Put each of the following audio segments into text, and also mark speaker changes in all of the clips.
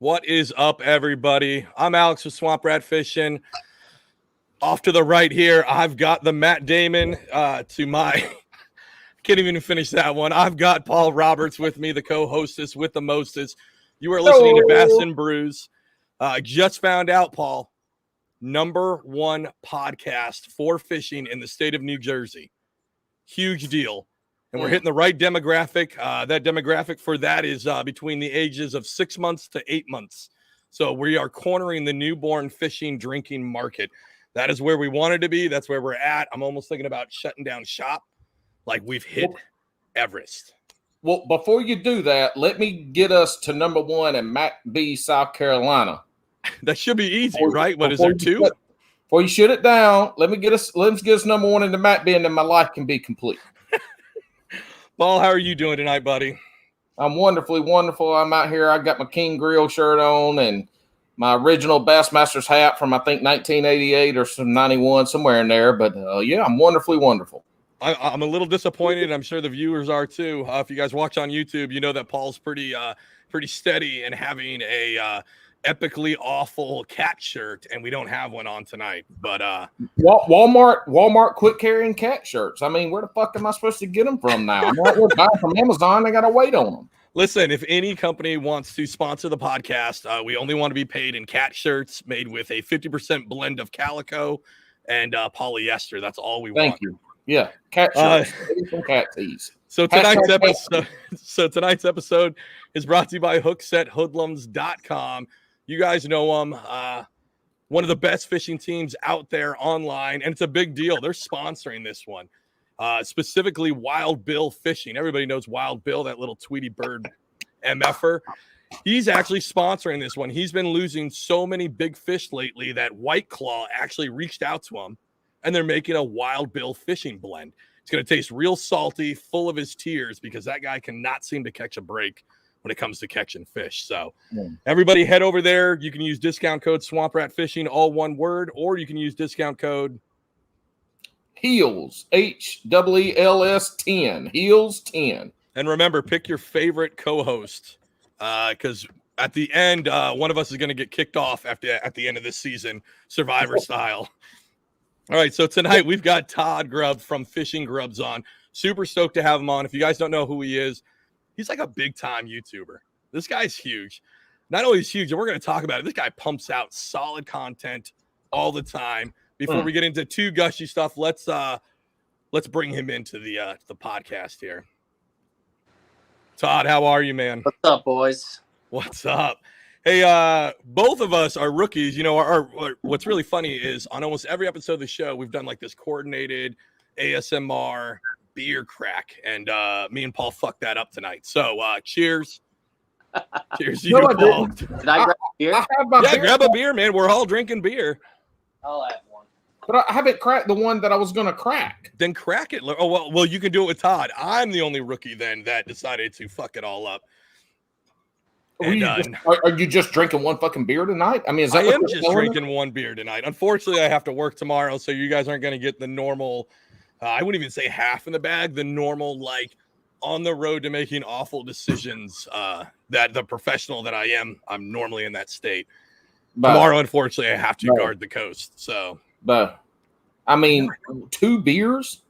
Speaker 1: What is up, everybody? I'm Alex with Swamp Rat Fishing. Off to the right here, I've got the Matt Damon to my... Can't even finish that one. I've got Paul Roberts with me, the co-hostess with the mostest. You are listening to Bass and Brews. I just found out, Paul, #1 podcast for fishing in the state of New Jersey. Huge deal. And we're hitting the right demographic. That demographic for that is between the ages of 6 months to 8 months. So we are cornering the newborn fishing drinking market. That is where we wanted to be. That's where we're at. I'm almost thinking about shutting down shop. Like we've hit Everest.
Speaker 2: Well, before you do that, let me get us to #1 in Mac B, South Carolina.
Speaker 1: That should be easy, right? What is there, 2?
Speaker 2: Before you shut it down, let's get us #1 in the Mac B, and then my life can be complete.
Speaker 1: Paul, how are you doing tonight, buddy?
Speaker 2: I'm wonderfully wonderful. I'm out here. I got my King Grill shirt on and my original Bassmasters hat from, I think, 1988 or some 91, somewhere in there. But, yeah, I'm wonderfully wonderful.
Speaker 1: I'm a little disappointed. I'm sure the viewers are too. If you guys watch on YouTube, you know that Paul's pretty steady in having a epically awful cat shirt, and we don't have one on tonight. But
Speaker 2: Walmart quit carrying cat shirts. I mean, where the fuck am I supposed to get them from now? I'm not buying from Amazon. I got to wait on them.
Speaker 1: Listen, if any company wants to sponsor the podcast, we only want to be paid in cat shirts made with a 50% blend of calico and polyester. That's all we want.
Speaker 2: Thank you. Yeah, cat shirts, some cat tees.
Speaker 1: So tonight's episode is brought to you by HooksetHoodlums.com. You guys know them. One of the best fishing teams out there online, and it's a big deal. They're sponsoring this one, specifically Wild Bill Fishing. Everybody knows Wild Bill, that little Tweety bird MFer. He's actually sponsoring this one. He's been losing so many big fish lately that White Claw actually reached out to him, and they're making a Wild Bill fishing blend. It's going to taste real salty, full of his tears, because that guy cannot seem to catch a break when it comes to catching fish. So everybody head over there. You can use discount code Swamp Rat Fishing, all one word, or you can use discount code
Speaker 2: HEELS, HEELS 10, HEELS 10.
Speaker 1: And remember, pick your favorite co-host, because at the end, one of us is going to get kicked off at the end of this season, Survivor style. All right, so tonight we've got Todd Grubb from Fishing Grubbz on. Super stoked to have him on. If you guys don't know who he is, he's like a big-time YouTuber. This guy's huge. Not only is he huge, and we're going to talk about it, this guy pumps out solid content all the time. Before we get into too gushy stuff, let's bring him into the podcast here. Todd, how are you, man?
Speaker 3: What's up, boys?
Speaker 1: What's up? Hey, both of us are rookies. You know, our what's really funny is on almost every episode of the show, we've done like this coordinated ASMR beer crack, and me and Paul fucked that up tonight. So, cheers. Cheers to you, Paul.
Speaker 3: Did I grab a beer?
Speaker 1: Yeah, grab a beer, man. We're all drinking beer.
Speaker 3: I'll have one.
Speaker 2: But I haven't cracked the one that I was going to crack.
Speaker 1: Then crack it. Oh, well, you can do it with Todd. I'm the only rookie then that decided to fuck it all up. And,
Speaker 2: are you just drinking one fucking beer tonight? I mean,
Speaker 1: I am just drinking one beer tonight. Unfortunately, I have to work tomorrow, so you guys aren't going to get the normal, I wouldn't even say half in the bag, the normal, like, on the road to making awful decisions that the professional that I am, I'm normally in that state. But tomorrow, unfortunately, I have to guard the coast. So,
Speaker 2: but I mean, 2 beers?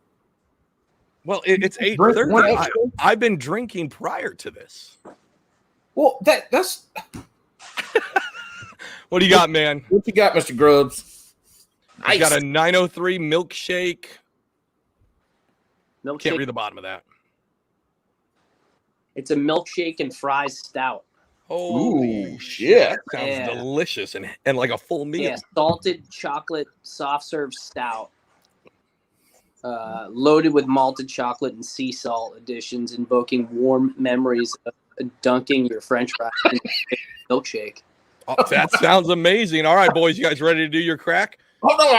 Speaker 1: Well, it's 8:30. I've been drinking prior to this.
Speaker 2: Well, that's
Speaker 1: what do you got, man?
Speaker 2: What you got, Mr. Grubbz?
Speaker 1: I got a 903 milkshake. Can't read the bottom of that.
Speaker 3: It's a milkshake and fries stout.
Speaker 1: Holy shit. That sounds delicious and like a full meal.
Speaker 3: Yeah, salted chocolate soft serve stout. Loaded with malted chocolate and sea salt additions, invoking warm memories of dunking your French fries in milkshake.
Speaker 1: Oh, that sounds amazing. All right, boys, you guys ready to do your crack?
Speaker 2: Oh no,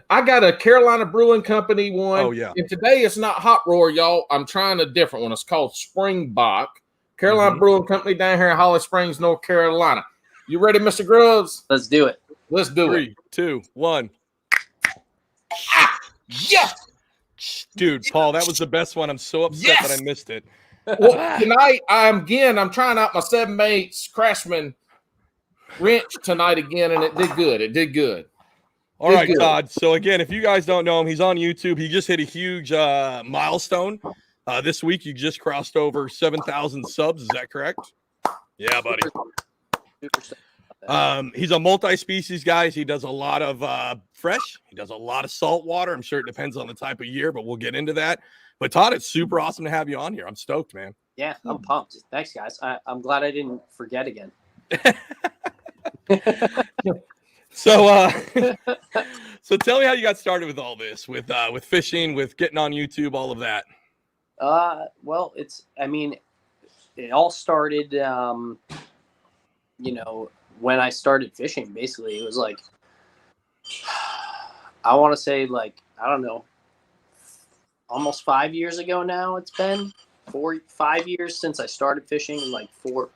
Speaker 2: I got a Carolina Brewing Company one.
Speaker 1: Oh yeah.
Speaker 2: And today it's not Hot Roar, y'all. I'm trying a different one. It's called Springbok. Carolina Brewing Company down here in Holly Springs, North Carolina. You ready, Mr. Grubbz?
Speaker 3: Let's do it.
Speaker 2: Let's do it.
Speaker 1: 3, 2, 1.
Speaker 2: Yes.
Speaker 1: Dude, Paul, that was the best one. I'm so upset that I missed it.
Speaker 2: Well, tonight I'm trying out my 7 mates Craftsman wrench tonight again, and it did good. It did good.
Speaker 1: All right, Todd. So again, if you guys don't know him, he's on YouTube. He just hit a huge milestone. This week, you just crossed over 7,000 subs. Is that correct? Yeah, buddy. He's a multi-species guy. He does a lot of fresh. He does a lot of saltwater. I'm sure it depends on the type of year, but we'll get into that. But Todd, it's super awesome to have you on here. I'm stoked, man.
Speaker 3: Yeah, I'm pumped. Thanks, guys. I'm glad I didn't forget again.
Speaker 1: So tell me how you got started with all this, with fishing, with getting on YouTube, all of that.
Speaker 3: Well, it all started, when I started fishing. Basically, it was like, I want to say, like, I don't know, almost 5 years ago now. It's been 5 years since I started fishing, and like four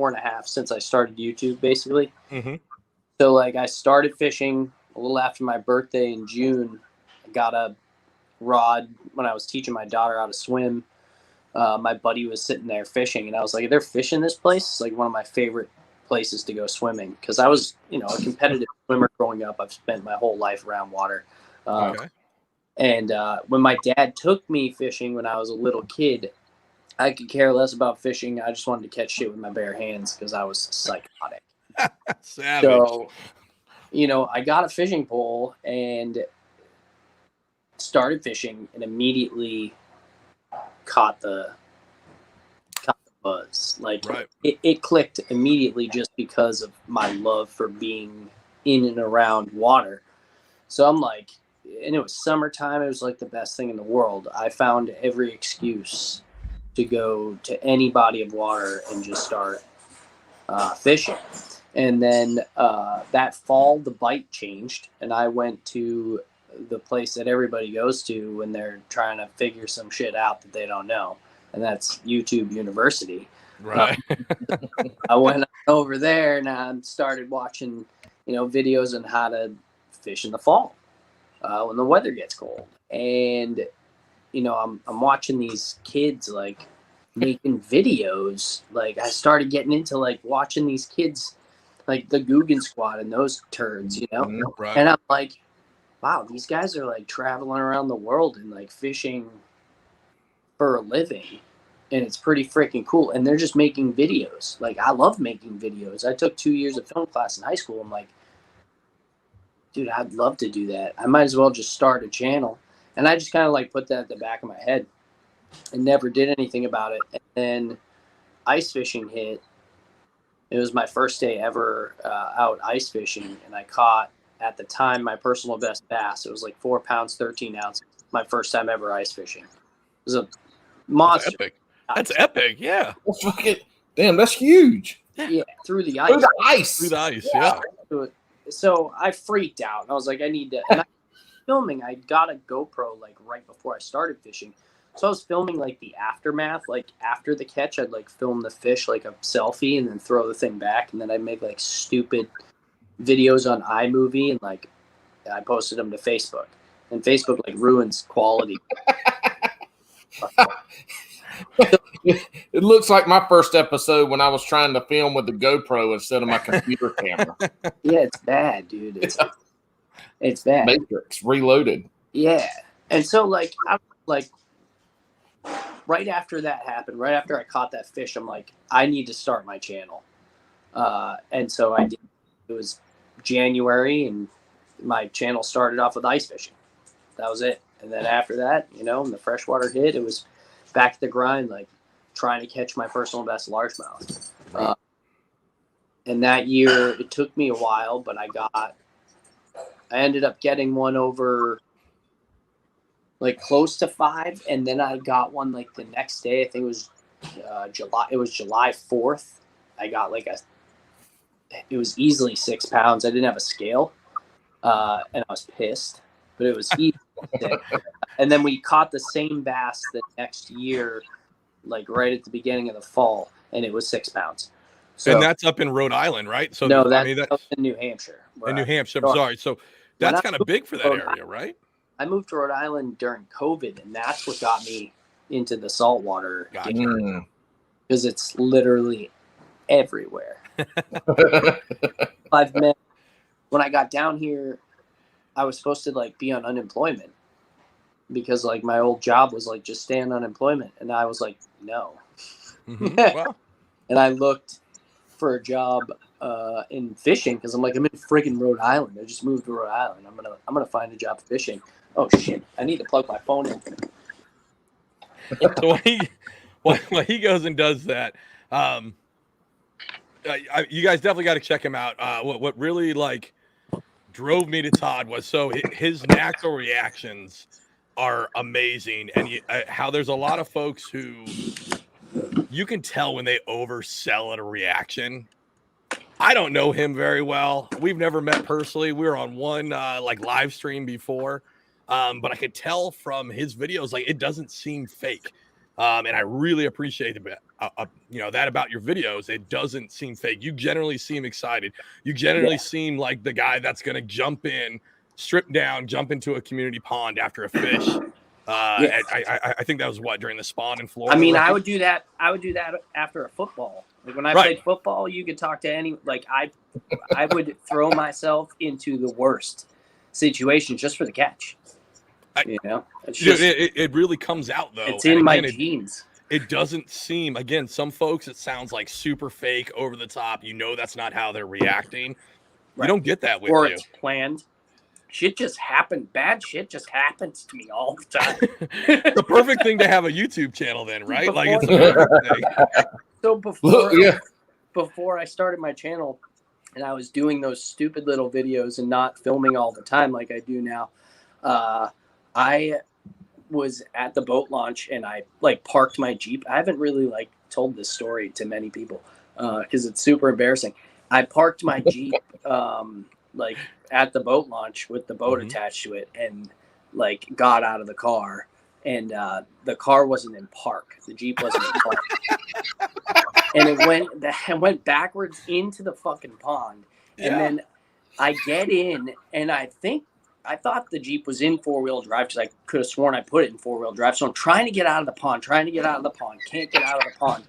Speaker 3: and a half since I started YouTube, basically.
Speaker 1: Mm-hmm.
Speaker 3: So, like, I started fishing a little after my birthday in June. I got a rod when I was teaching my daughter how to swim. My buddy was sitting there fishing, and I was like, "They're fishing this place." It's like one of my favorite places to go swimming, because I was, a competitive swimmer growing up. I've spent my whole life around water.
Speaker 1: Okay.
Speaker 3: And when my dad took me fishing when I was a little kid, I could care less about fishing. I just wanted to catch shit with my bare hands because I was psychotic.
Speaker 1: Savage.
Speaker 3: So, I got a fishing pole and started fishing, and immediately caught the buzz. Like,
Speaker 1: right.
Speaker 3: it clicked immediately just because of my love for being in and around water. So I'm like, and it was summertime. It was like the best thing in the world. I found every excuse to go to any body of water and just start fishing. And then that fall, the bite changed, and I went to the place that everybody goes to when they're trying to figure some shit out that they don't know, and that's YouTube University.
Speaker 1: Right.
Speaker 3: I went over there and I started watching, videos on how to fish in the fall when the weather gets cold. And I'm watching these kids like making videos. Like, I started getting into like watching these kids, like the Googan Squad and those turds,
Speaker 1: Right.
Speaker 3: And I'm like, wow, these guys are like traveling around the world and like fishing for a living, and it's pretty freaking cool. And they're just making videos. Like, I love making videos. I took 2 years of film class in high school. I'm like, dude, I'd love to do that. I might as well just start a channel. And I just kind of like put that at the back of my head and never did anything about it. And then ice fishing hit. It was my first day ever out ice fishing, and I caught, at the time, my personal best bass. It was like 4 pounds, 13 ounces. My first time ever ice fishing. It was a monster.
Speaker 1: That's epic. That's epic, yeah.
Speaker 2: Well, fuck it. Damn, that's huge.
Speaker 3: Yeah, through the ice.
Speaker 2: Through the ice.
Speaker 1: Through the ice, yeah.
Speaker 3: So I freaked out. I was like, I need to. And I was filming. I got a GoPro like right before I started fishing. So I was filming like the aftermath, like after the catch. I'd like film the fish like a selfie and then throw the thing back, and then I'd make like stupid videos on iMovie, and like I posted them to Facebook. And Facebook like ruins quality.
Speaker 2: It looks like my first episode when I was trying to film with the GoPro instead of my computer camera.
Speaker 3: Yeah, it's bad, dude. It's bad.
Speaker 2: Matrix Reloaded.
Speaker 3: Yeah. And so like I'm like right after that happened, right after I caught that fish, I'm like, I need to start my channel. And so I did. It was January, and my channel started off with ice fishing. That was it. And then after that, when the freshwater hit, it was back to the grind, like trying to catch my personal best largemouth. And that year, it took me a while, but I ended up getting one over like close to 5. And then I got one like the next day. I think it was July 4th. I got like it was easily 6 pounds. I didn't have a scale. And I was pissed, but it was easy. And then we caught the same bass the next year, like right at the beginning of the fall, and it was 6 pounds. So,
Speaker 1: and that's up in Rhode Island, right? So
Speaker 3: no, that's in New Hampshire.
Speaker 1: In New Hampshire, I'm sorry. So that's kind of big for that area, right?
Speaker 3: I moved to Rhode Island during COVID, and that's what got me into the saltwater.
Speaker 1: Gotcha.
Speaker 3: Because it's literally everywhere. I've met, when I got down here, I was supposed to like be on unemployment because like my old job was like just stay on unemployment, and I was like no.
Speaker 1: Wow.
Speaker 3: And I looked for a job in fishing because I'm like, I'm in freaking Rhode Island. I just moved to Rhode Island. I'm gonna find a job fishing. Oh shit! I need to plug my phone in.
Speaker 1: So when he goes and does that, you guys definitely got to check him out. What really like drove me to Todd was so his natural reactions are amazing, and how there's a lot of folks who you can tell when they oversell at a reaction. I don't know him very well. We've never met personally. We were on one like live stream before, but I could tell from his videos like it doesn't seem fake, and I really appreciate that about your videos. It doesn't seem fake. You generally seem excited. You generally seem like the guy that's going to jump in, strip down, jump into a community pond after a fish. I think that was during the spawn in Florida.
Speaker 3: I mean,
Speaker 1: right?
Speaker 3: I would do that after a football. Like when I played football, you could talk to any. Like I would throw myself into the worst situation just for the catch. It's just,
Speaker 1: it really comes out though.
Speaker 3: It's in my genes.
Speaker 1: It doesn't seem, again, some folks, it sounds like super fake, over the top. That's not how they're reacting. You don't get that with you.
Speaker 3: Or it's planned. Shit just happened. Bad shit just happens to me all the time.
Speaker 1: The perfect thing to have a YouTube channel then, right?
Speaker 3: Before,
Speaker 1: like it's the perfect thing.
Speaker 3: So before I started my channel and I was doing those stupid little videos and not filming all the time like I do now, I was at the boat launch and I like parked my Jeep. I haven't really like told this story to many people because it's super embarrassing. I parked my Jeep like at the boat launch with the boat attached to it and like got out of the car, and the car wasn't in park. The Jeep wasn't in park. And it went backwards into the fucking pond. And then I get in and I thought the Jeep was in 4-wheel drive because I could have sworn I put it in 4-wheel drive. So I'm trying to get out of the pond, can't get out of the pond.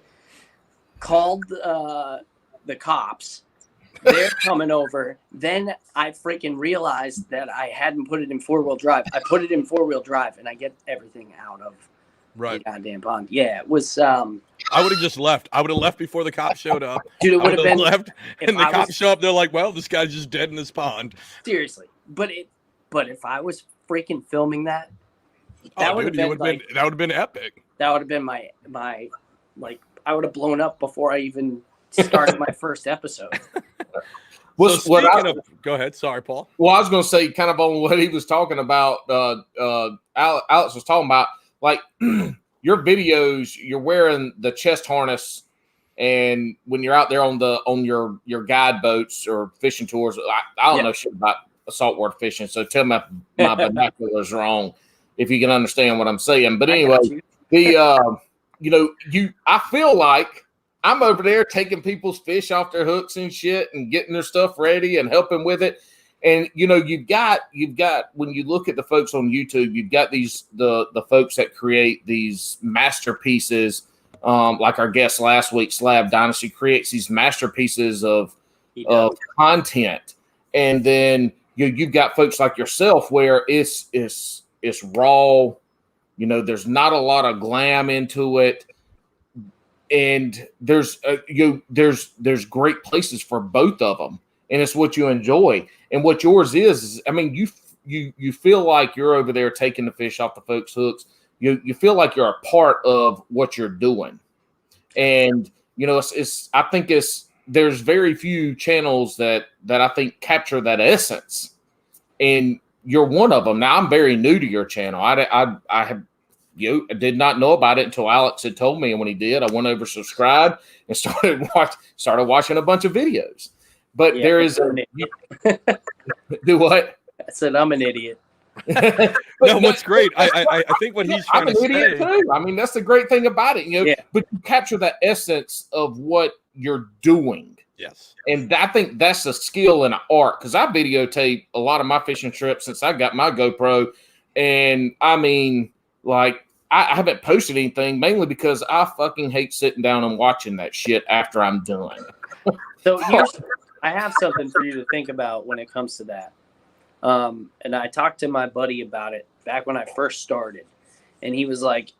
Speaker 3: Called the cops. They're coming over. Then I freaking realized that I hadn't put it in 4-wheel drive. I put it in 4-wheel drive and I get everything out of the goddamn pond. Yeah, it was.
Speaker 1: I would have just left. I would have left before the cops showed up.
Speaker 3: Dude, it would have been
Speaker 1: left, and the cops show up. They're like, "Well, this guy's just dead in this pond."
Speaker 3: Seriously, but if I was freaking filming that, that would have
Speaker 1: been epic.
Speaker 3: That would have been my like. I would have blown up before I even started my first episode.
Speaker 1: Go ahead. Sorry, Paul.
Speaker 2: Well, I was going to say kind of on what he was talking about. Alex was talking about like your videos. You're wearing the chest harness, and when you're out there on your guide boats or fishing tours, I don't know shit about saltwater fishing. So tell me if my binoculars wrong if you can understand what I'm saying. But anyway, I feel like I'm over there taking people's fish off their hooks and shit and getting their stuff ready and helping with it. And, you've got when you look at the folks on YouTube, you've got the folks that create these masterpieces, like our guest last week, Slab Dynasty, creates these masterpieces of content. And then you've got folks like yourself where it's raw, there's not a lot of glam into it. And there's great places for both of them, and it's what you enjoy. And what yours is I mean, you feel like you're over there taking the fish off the folks' hooks. You feel like you're a part of what you're doing, and I think there's very few channels that I think capture that essence, and you're one of them. Now I'm very new to your channel. I did not know about it until Alex had told me, and when he did, I went over, subscribed, and started watching a bunch of videos. But there is do what?
Speaker 3: I said I'm an idiot.
Speaker 1: No, what's great? I think what he's trying to say. I'm an idiot too.
Speaker 2: I mean, that's the great thing about it, But you capture that essence of what you're doing.
Speaker 1: Yes.
Speaker 2: And I think that's a skill and an art, because I videotape a lot of my fishing trips since I got my GoPro, and I mean, like, I haven't posted anything mainly because I fucking hate sitting down and watching that shit after I'm done.
Speaker 3: So I have something for you to think about when it comes to that. And I talked to my buddy about it back when I first started, and he was like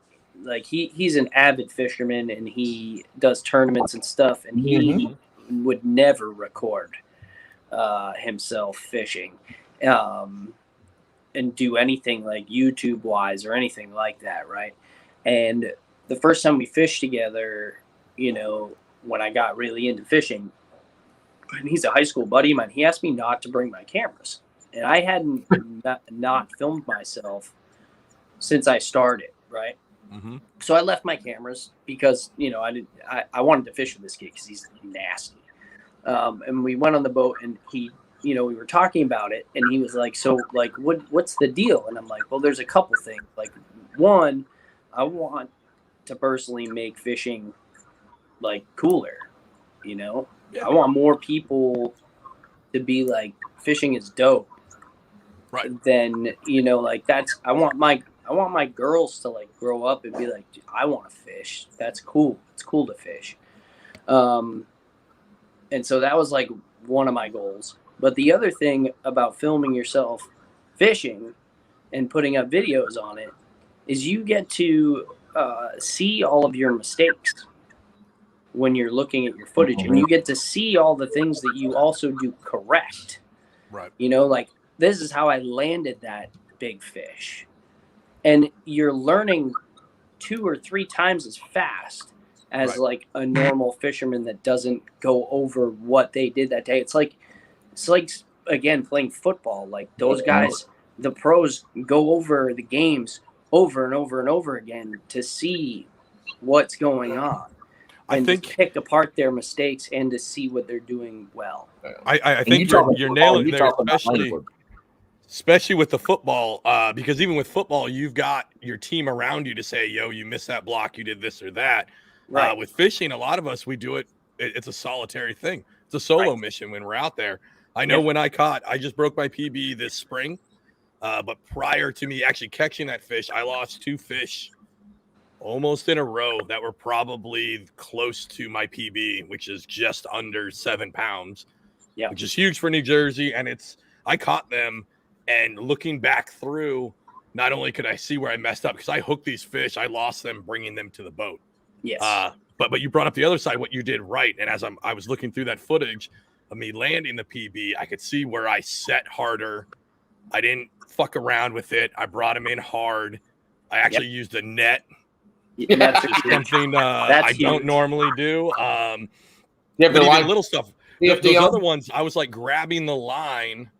Speaker 3: he's an avid fisherman and he does tournaments and stuff, and he would never record himself fishing and do anything like YouTube wise or anything like that, right? And the first time we fished together, you know, when I got really into fishing, and he's a high school buddy of mine, he asked me not to bring my cameras. And I hadn't not filmed myself since I started, right?
Speaker 1: Mm-hmm.
Speaker 3: So I left my cameras because, you know, I wanted to fish with this kid because he's nasty. And we went on the boat, and he, you know, we were talking about it, and he was like, so like, what's the deal? And I'm like, well, there's a couple things. Like, one, I want to personally make fishing like cooler, you know? I want more people to be like, fishing is dope.
Speaker 1: Right.
Speaker 3: Then, you know, like I want my girls to like grow up and be like, I want to fish. That's cool. It's cool to fish. And so that was like one of my goals. But the other thing about filming yourself fishing and putting up videos on it is you get to see all of your mistakes when you're looking at your footage, and you get to see all the things that you also do correct.
Speaker 1: Right.
Speaker 3: You know, like, this is how I landed that big fish. And you're learning 2 or 3 times as fast as like a normal fisherman that doesn't go over what they did that day. It's like again, playing football. Like, those guys, the pros, go over the games over and over and over again to see what's going on.
Speaker 1: I think
Speaker 3: to pick apart their mistakes and to see what they're doing well.
Speaker 1: I think you're nailing it there, especially with the football, because even with football, you've got your team around you to say, yo, you missed that block, you did this or that. Right. With fishing, a lot of us, we do it. It's a solitary thing. It's a solo mission when we're out there. I know when I just broke my PB this spring, but prior to me actually catching that fish, I lost 2 fish almost in a row that were probably close to my PB, which is just under 7 pounds, which is huge for New Jersey. And I caught them, and looking back through, not only could I see where I messed up because I hooked these fish, I lost them bringing them to the boat. Yes. But you brought up the other side, what you did right. And as I was looking through that footage of me landing the PB, I could see where I set harder. I didn't fuck around with it. I brought them in hard. I actually used a net. That's something I don't normally do. But even little stuff. Those other ones, I was like grabbing the line,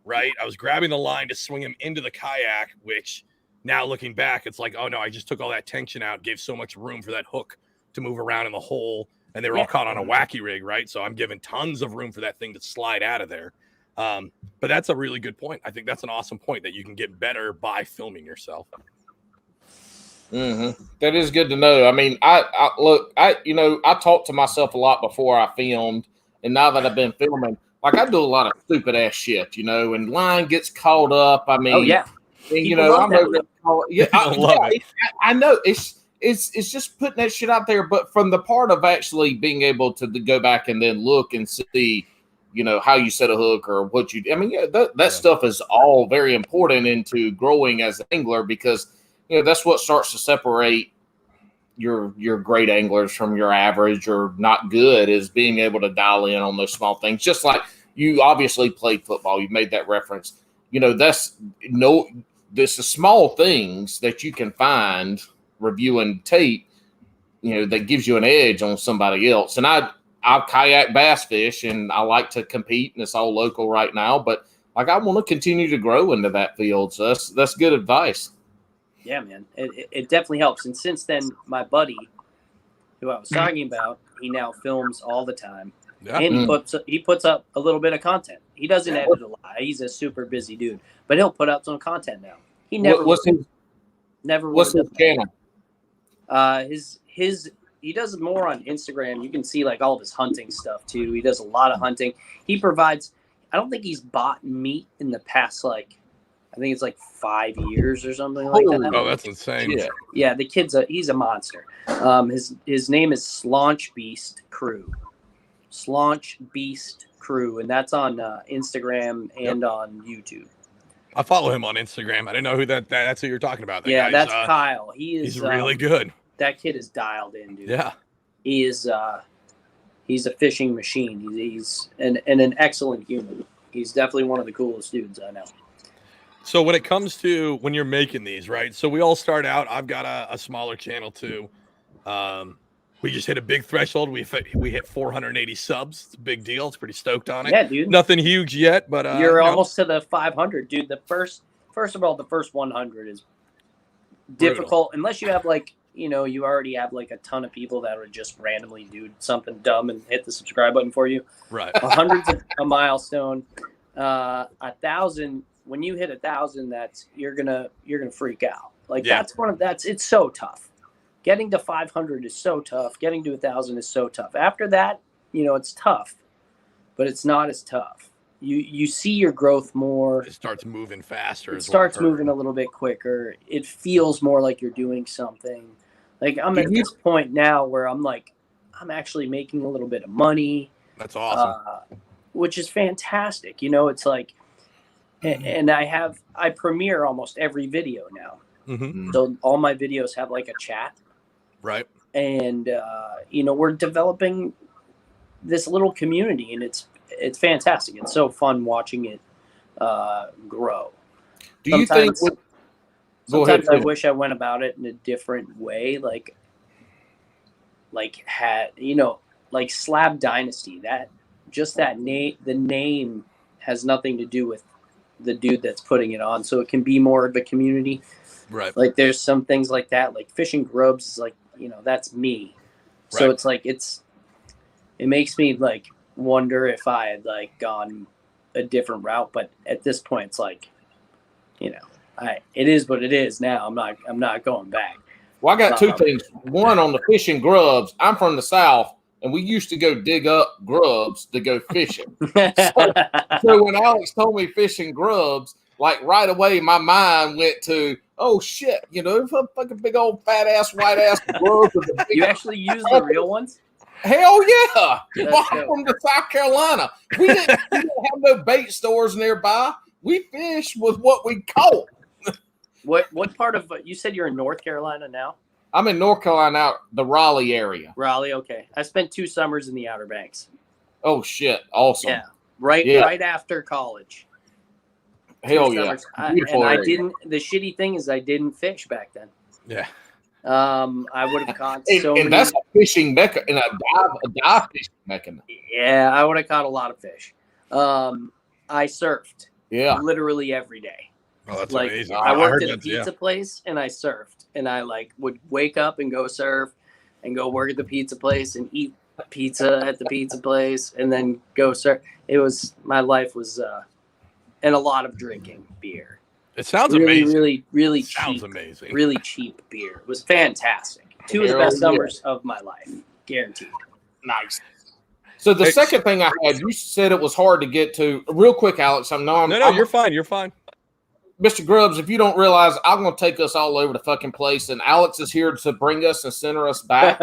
Speaker 1: right? I was grabbing the line to swing him into the kayak, which now looking back, it's like, oh no, I just took all that tension out, gave so much room for that hook to move around in the hole, and they were all caught on a wacky rig, right? So I'm giving tons of room for that thing to slide out of there. But that's a really good point. I think that's an awesome point, that you can get better by filming yourself.
Speaker 2: Mm-hmm. That is good to know. I mean, I talked to myself a lot before I filmed, and now that I've been filming, like, I do a lot of stupid ass shit, you know, and line gets caught up. I mean, and, you know, I'm over there. I know it's just putting that shit out there, but from the part of actually being able to go back and then look and see, you know, how you set a hook or what you do. I mean, that stuff is all very important into growing as an angler, because, you know, that's what starts to separate your great anglers from your average or not good, is being able to dial in on those small things. Just like you obviously played football, you made that reference. You know, there's the small things that you can find reviewing tape, you know, that gives you an edge on somebody else. And I kayak bass fish, and I like to compete, and it's all local right now, but like, I want to continue to grow into that field. So that's good advice.
Speaker 3: Yeah, man, it definitely helps. And since then, my buddy, who I was talking about, he now films all the time, and he puts up a little bit of content. He doesn't edit a lot. He's a super busy dude, but he'll put up some content now. He never
Speaker 2: what's his channel?
Speaker 3: He does more on Instagram. You can see like all of his hunting stuff too. He does a lot of hunting. He provides. I don't think he's bought meat in the past, like, I think it's like 5 years or something like that.
Speaker 1: Oh, that's insane.
Speaker 2: Yeah.
Speaker 3: Yeah, the kid's he's a monster. His name is Slaunch Beast Crew. Slaunch Beast Crew, and that's on Instagram and on YouTube.
Speaker 1: I follow him on Instagram. I didn't know who that's who you're talking about. That
Speaker 3: Yeah,
Speaker 1: guy's,
Speaker 3: that's Kyle.
Speaker 1: He's really good.
Speaker 3: That kid is dialed in, dude.
Speaker 1: Yeah.
Speaker 3: He is he's a fishing machine. He's an excellent human. He's definitely one of the coolest dudes I know.
Speaker 1: So when it comes to when you're making these, right? So we all start out. I've got a smaller channel too. We just hit a big threshold. We hit 480 subs. It's a big deal. It's pretty stoked on it.
Speaker 3: Yeah, dude.
Speaker 1: Nothing huge yet, but
Speaker 3: you're almost to the 500, dude. The first of all, the first 100 is difficult unless you have like, you know, you already have like a ton of people that would just randomly do something dumb and hit the subscribe button for you.
Speaker 1: Right.
Speaker 3: 100's a milestone. 1,000. When you hit 1,000, that's you're gonna freak out. Like it's so tough. Getting to 500 is so tough. Getting to 1,000 is so tough. After that, you know, it's tough, but it's not as tough. You see your growth more.
Speaker 1: It starts moving faster.
Speaker 3: It starts moving a little bit quicker. It feels more like you're doing something. Like I'm at this point now where I'm like, I'm actually making a little bit of money.
Speaker 1: That's awesome.
Speaker 3: Which is fantastic. You know, it's like, and I premiere almost every video now.
Speaker 1: Mm-hmm.
Speaker 3: So all my videos have like a chat.
Speaker 1: Right.
Speaker 3: And, you know, we're developing this little community, and it's fantastic. It's so fun watching it grow.
Speaker 2: Do you think?
Speaker 3: Sometimes I wish I went about it in a different way, like had, you know, like Slab Dynasty. That name, the name has nothing to do with the dude that's putting it on, so it can be more of a community.
Speaker 1: Right.
Speaker 3: Like there's some things like that, like Fishing Grubbz is like, you know, that's me. So
Speaker 1: Right.
Speaker 3: it's like it makes me like wonder if I had like gone a different route, but at this point it's like, you know, it is what it is now. I'm not going back.
Speaker 2: Well, I got two things. One, on the Fishing Grubbz, I'm from the South, and we used to go dig up grubs to go fishing. So when Alex told me Fishing Grubbz, like right away my mind went to, oh shit, you know, fucking big old fat ass white ass grub.
Speaker 3: You actually use the real ones?
Speaker 2: Hell yeah!
Speaker 3: Cool.
Speaker 2: Welcome to South Carolina. We didn't have no bait stores nearby. We fished with what we caught.
Speaker 3: What part of you said you're in North Carolina now?
Speaker 2: I'm in North Carolina, the Raleigh area.
Speaker 3: Raleigh, okay. I spent 2 summers in the Outer Banks.
Speaker 2: Oh shit! Awesome.
Speaker 3: Yeah, right after college.
Speaker 2: Hell yeah!
Speaker 3: And I didn't. The shitty thing is I didn't fish back then.
Speaker 1: Yeah.
Speaker 3: I would have caught so many.
Speaker 2: And that's a fishing mecca and a dive fishing mecca.
Speaker 3: Yeah, I would have caught a lot of fish. I surfed.
Speaker 2: Yeah.
Speaker 3: Literally every day.
Speaker 1: Oh, that's
Speaker 3: like,
Speaker 1: amazing.
Speaker 3: I worked at a pizza place and I surfed, and I like would wake up and go surf and go work at the pizza place and eat pizza at the pizza place and then go surf. My life was, and a lot of drinking beer.
Speaker 1: It sounds
Speaker 3: really,
Speaker 1: amazing.
Speaker 3: really
Speaker 1: sounds
Speaker 3: cheap,
Speaker 1: amazing.
Speaker 3: really cheap beer. It was fantastic. 2 of the best summers of my life, guaranteed.
Speaker 2: Nice. So the second thing I had, you said it was hard to get to. Real quick, Alex.
Speaker 1: No, you're fine. You're fine.
Speaker 2: Mr. Grubbz, if you don't realize, I'm going to take us all over the fucking place, and Alex is here to bring us and center us back.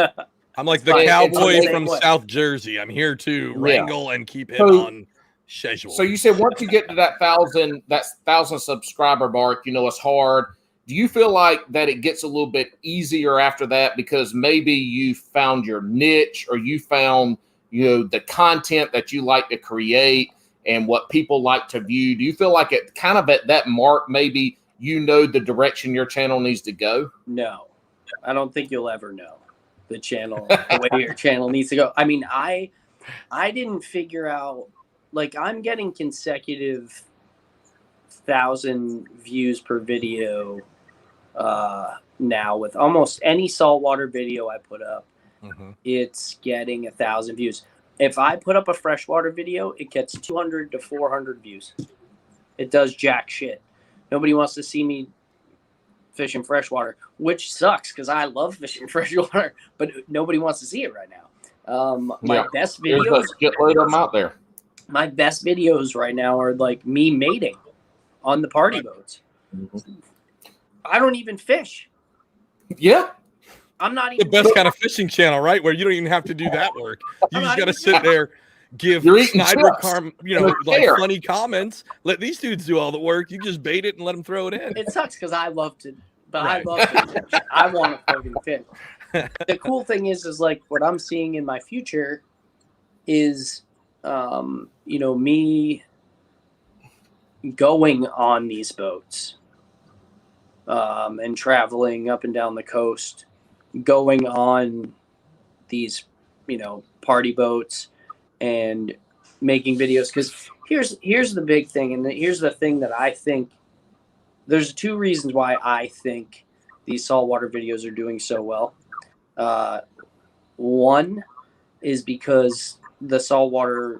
Speaker 1: I'm like the cowboy from South Jersey. I'm here to wrangle and keep him on schedule.
Speaker 2: So you said once you get to that 1,000 subscriber mark, you know it's hard. Do you feel like that it gets a little bit easier after that because maybe you found your niche, or you found, you know, the content that you like to create and what people like to view? Do you feel like it kind of at that mark, maybe you know the direction your channel needs to go?
Speaker 3: No, I don't think you'll ever know the way your channel needs to go. I mean, I didn't figure out, like, I'm getting consecutive 1,000 views per video now with almost any saltwater video I put up.
Speaker 1: Mm-hmm.
Speaker 3: It's getting 1,000 views. If I put up a freshwater video, it gets 200 to 400 views. It does jack shit. Nobody wants to see me fishing freshwater, which sucks because I love fishing freshwater, but nobody wants to see it right now. My best videos,
Speaker 2: get load of them out there.
Speaker 3: My best videos right now are like me mating. on the party boats. I don't even fish.
Speaker 2: Yeah.
Speaker 3: I'm not
Speaker 1: The
Speaker 3: even
Speaker 1: best kind of fishing channel, right? Where you don't even have to do that work. You
Speaker 3: I'm
Speaker 1: just
Speaker 3: not
Speaker 1: got to
Speaker 3: even
Speaker 1: sit
Speaker 3: doing
Speaker 1: there, give
Speaker 2: You're eating
Speaker 1: Snyder,
Speaker 2: chips.
Speaker 1: like funny comments. Let these dudes do all the work. You just bait it and let them throw it in.
Speaker 3: It sucks because I love to, but
Speaker 1: Right.
Speaker 3: I love to fish. I want to fucking fish. The cool thing is like what I'm seeing in my future is, me going on these boats, and traveling up and down the coast, going on these, party boats and making videos. Because here's the big thing, and here's the thing that I think. There's two reasons why I think these saltwater videos are doing so well. One is because the saltwater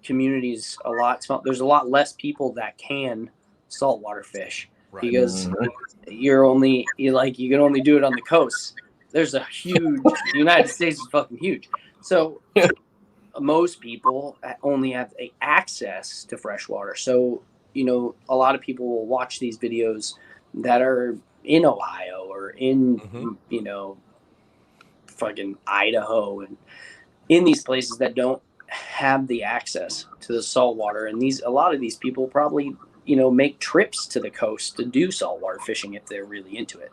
Speaker 3: community is a lot small. There's a lot less people that can saltwater fish because you can only do it on the coast. There's a huge the United States is fucking huge. So most people only have access to fresh water. So, a lot of people will watch these videos that are in Ohio or in, fucking Idaho and in these places that don't have the access to the saltwater. And a lot of these people probably, make trips to the coast to do saltwater fishing if they're really into it.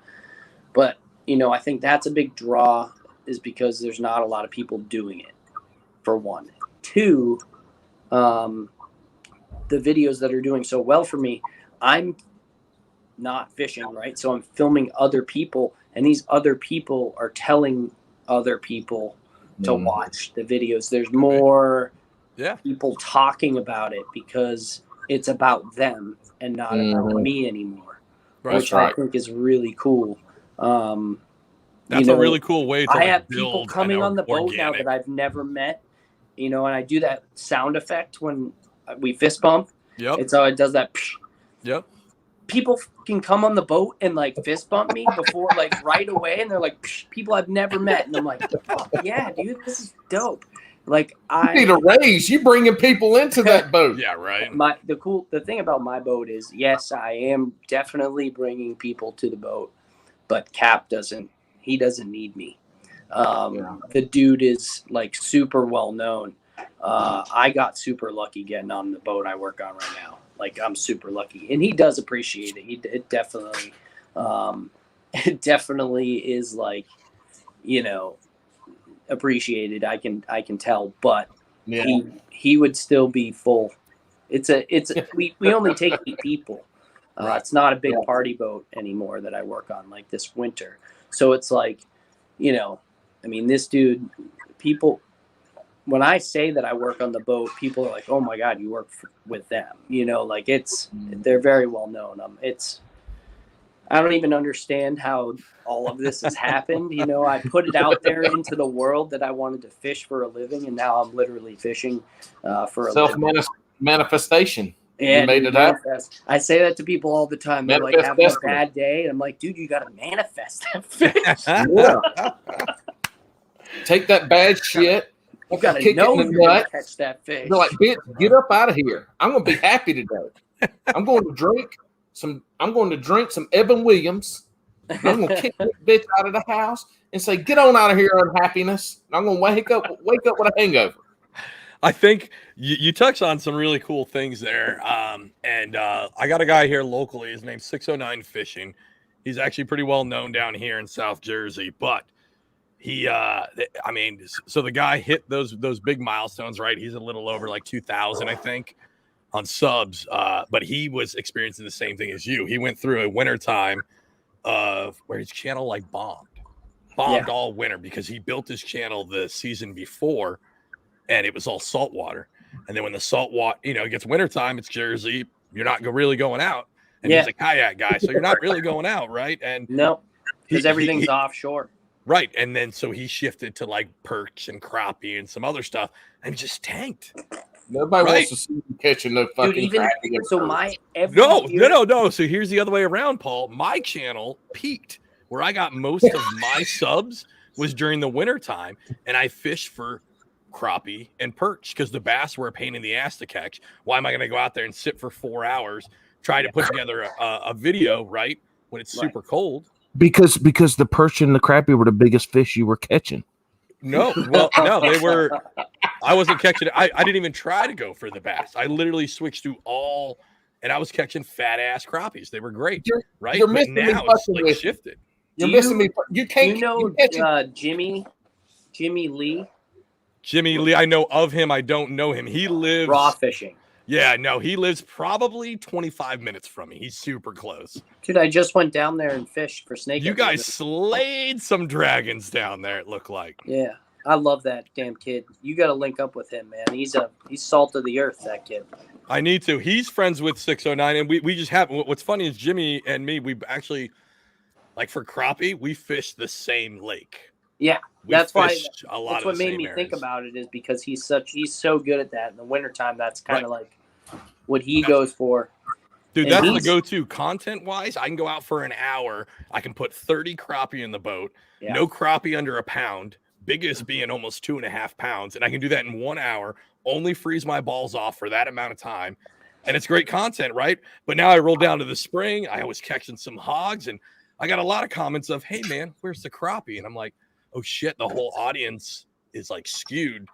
Speaker 3: But, I think that's a big draw is because there's not a lot of people doing it, for one. Two, the videos that are doing so well for me, I'm not fishing, right? So I'm filming other people, and these other people are telling other people to watch the videos. There's more people talking about it because it's about them and not about me anymore, which I think is really cool.
Speaker 1: That's a really cool way to
Speaker 3: I have
Speaker 1: build
Speaker 3: people coming on the boat now
Speaker 1: organic.
Speaker 3: that I've never met, and I do that sound effect when we fist bump.
Speaker 1: Yep.
Speaker 3: And so it does that.
Speaker 1: Yep.
Speaker 3: People can come on the boat and like fist bump me before, like right away, and they're like people I've never met, and I'm like, oh, yeah, dude, this is dope. Like
Speaker 2: you need a raise. You bringing people into that boat.
Speaker 1: Yeah, right.
Speaker 3: The thing about my boat is, yes, I am definitely bringing people to the boat, but Cap doesn't need me. The dude is like super well known. I got super lucky getting on the boat I work on right now. Like I'm super lucky, and he does appreciate it. It definitely is like, appreciated. I can tell, but he would still be full. We only take 8 people. It's not a big party boat anymore that I work on like this winter. So it's like, this dude, people, when I say that I work on the boat, people are like, oh my God, you work with them. They're very well known. I don't even understand how all of this has happened. I put it out there into the world that I wanted to fish for a living, and now I'm literally fishing for a living.
Speaker 2: Manifestation.
Speaker 3: Yeah,
Speaker 2: you made it happen.
Speaker 3: I say that to people all the time. They're like having a bad day, and I'm like, dude, you got to manifest that fish.
Speaker 2: Take that bad shit.
Speaker 3: You got to know you're going to catch that fish.
Speaker 2: They're like, bitch, get up out of here. I'm going to be happy today. I'm going to drink some Evan Williams. I'm going to kick this bitch out of the house and say, get on out of here, unhappiness. I'm going to wake up with a hangover.
Speaker 1: I think you touched on some really cool things there. And I got a guy here locally. His name's 609 Fishing. He's actually pretty well known down here in South Jersey, but he, so the guy hit those big milestones, right? He's a little over like 2,000, I think, on subs. But he was experiencing the same thing as you. He went through a winter time of where his channel like bombed all winter because he built his channel the season before, and it was all saltwater. And then when the saltwater, it gets wintertime, it's Jersey, you're not really going out. And he's a kayak guy, so you're not really going out, right? And
Speaker 3: no, because everything's offshore.
Speaker 1: Right. And then so he shifted to like perch and crappie and some other stuff, and he just tanked.
Speaker 2: Nobody wants to see you catching no fucking crappie.
Speaker 3: So
Speaker 1: No. So here's the other way around, Paul. My channel peaked where I got most of my subs was during the winter time, and I fished for crappie and perch because the bass were a pain in the ass to catch. Why am I going to go out there and sit for 4 hours trying to put together a video, right, when it's super cold.
Speaker 4: Because the perch and the crappie were the biggest fish you were catching.
Speaker 1: No, well, no, they were. I wasn't catching it. I didn't even try to go for the bass. I literally switched to all, and I was catching fat ass crappies. They were great, right?
Speaker 2: You're
Speaker 1: but
Speaker 2: missing
Speaker 1: now it's like shifted.
Speaker 2: You're missing me. You can't.
Speaker 3: You know, Jimmy Lee.
Speaker 1: Jimmy Lee, I know of him. I don't know him. He lives
Speaker 3: raw fishing.
Speaker 1: Yeah, no, he lives probably 25 minutes from me. He's super close.
Speaker 3: Dude, I just went down there and fished for snake.
Speaker 1: You guys slayed some dragons down there, it looked like.
Speaker 3: Yeah, I love that damn kid. You got to link up with him, man. He's salt of the earth, that kid.
Speaker 1: I need to. He's friends with 609, and we just have. What's funny is Jimmy and me, we actually, like for crappie, we fished the same lake.
Speaker 3: Yeah, that's why. That's what made me think
Speaker 1: areas.
Speaker 3: about it, is because he's so good at that in the wintertime. That's kind of like what he goes for.
Speaker 1: Dude,
Speaker 3: And
Speaker 1: that's the go-to content-wise. I can go out for an hour. I can put 30 crappie in the boat.
Speaker 3: Yeah.
Speaker 1: No crappie under a pound. Biggest being almost 2.5 pounds. And I can do that in 1 hour. Only freeze my balls off for that amount of time. And it's great content, right? But now I roll down to the spring. I was catching some hogs. And I got a lot of comments of, hey, man, where's the crappie? And I'm like, oh, shit, the whole audience is like skewed.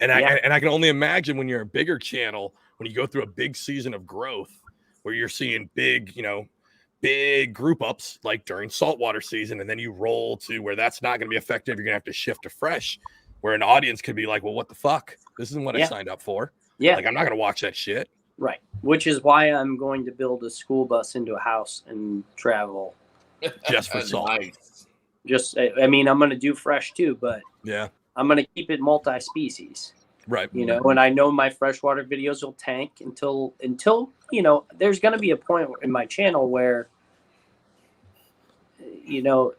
Speaker 1: And I can only imagine when you're a bigger channel, when you go through a big season of growth, where you're seeing big group ups like during saltwater season, and then you roll to where that's not going to be effective. You're going to have to shift to fresh, where an audience could be like, well, what the fuck? This isn't what I signed up for.
Speaker 3: Yeah.
Speaker 1: Like, I'm not going to watch that shit.
Speaker 3: Right. Which is why I'm going to build a school bus into a house and travel.
Speaker 1: Just for salt.
Speaker 2: Nice.
Speaker 3: I mean, I'm going to do fresh too, but
Speaker 1: Yeah.
Speaker 3: I'm going to keep it multi-species.
Speaker 1: Right.
Speaker 3: You know, and I know my freshwater videos will tank until you know, there's going to be a point in my channel where, you know,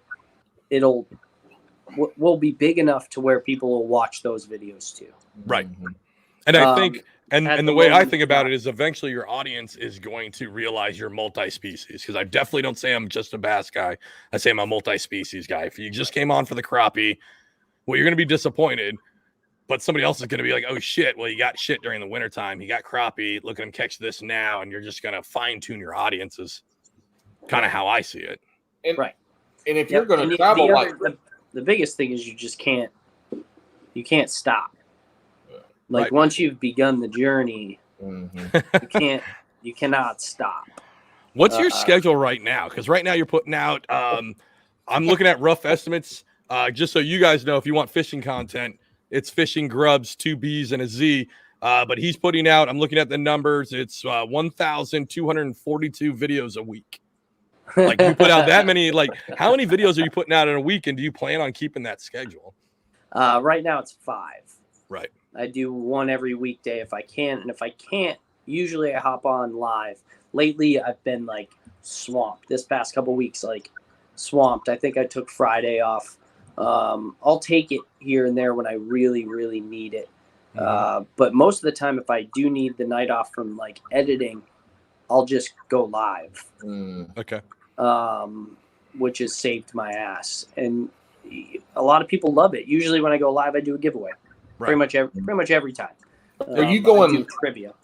Speaker 3: we'll be big enough to where people will watch those videos too.
Speaker 1: Right. And I think, and the
Speaker 3: the
Speaker 1: way I
Speaker 3: moment,
Speaker 1: think about it is eventually your audience is going to realize you're multi-species, because I definitely don't say I'm just a bass guy. I say I'm a multi-species guy. If you just came on for the crappie, well, you're going to be disappointed. But somebody else is going to be like, oh, shit, well, you got shit during the wintertime. You got crappie. Look at him catch this now. And you're just going to fine-tune your audiences. Kind of how I see it.
Speaker 2: And,
Speaker 3: right.
Speaker 2: And if you're going to travel
Speaker 3: the biggest thing is you just can't stop. Like,
Speaker 1: Right.
Speaker 3: once you've begun the journey, you cannot stop.
Speaker 1: What's your schedule right now? Because right now you're putting out, I'm looking at rough estimates. Just so you guys know, if you want fishing content, it's Fishing Grubbz, 2 B's and a Z. But he's putting out, I'm looking at the numbers, it's 1,242 videos a week. Like, you put out that many, like, how many videos are you putting out in a week, and do you plan on keeping that schedule?
Speaker 3: Right now it's 5.
Speaker 1: Right.
Speaker 3: I do one every weekday if I can. And if I can't, usually I hop on live. Lately, I've been, like, swamped. This past couple weeks, like, swamped. I think I took Friday off. I'll take it here and there when I really, really need it. But most of the time, if I do need the night off from like editing, I'll just go live.
Speaker 1: Okay.
Speaker 3: Which has saved my ass. And a lot of people love it. Usually when I go live, I do a giveaway.
Speaker 1: Right.
Speaker 3: Pretty much every time.
Speaker 2: Are you going
Speaker 3: I do trivia?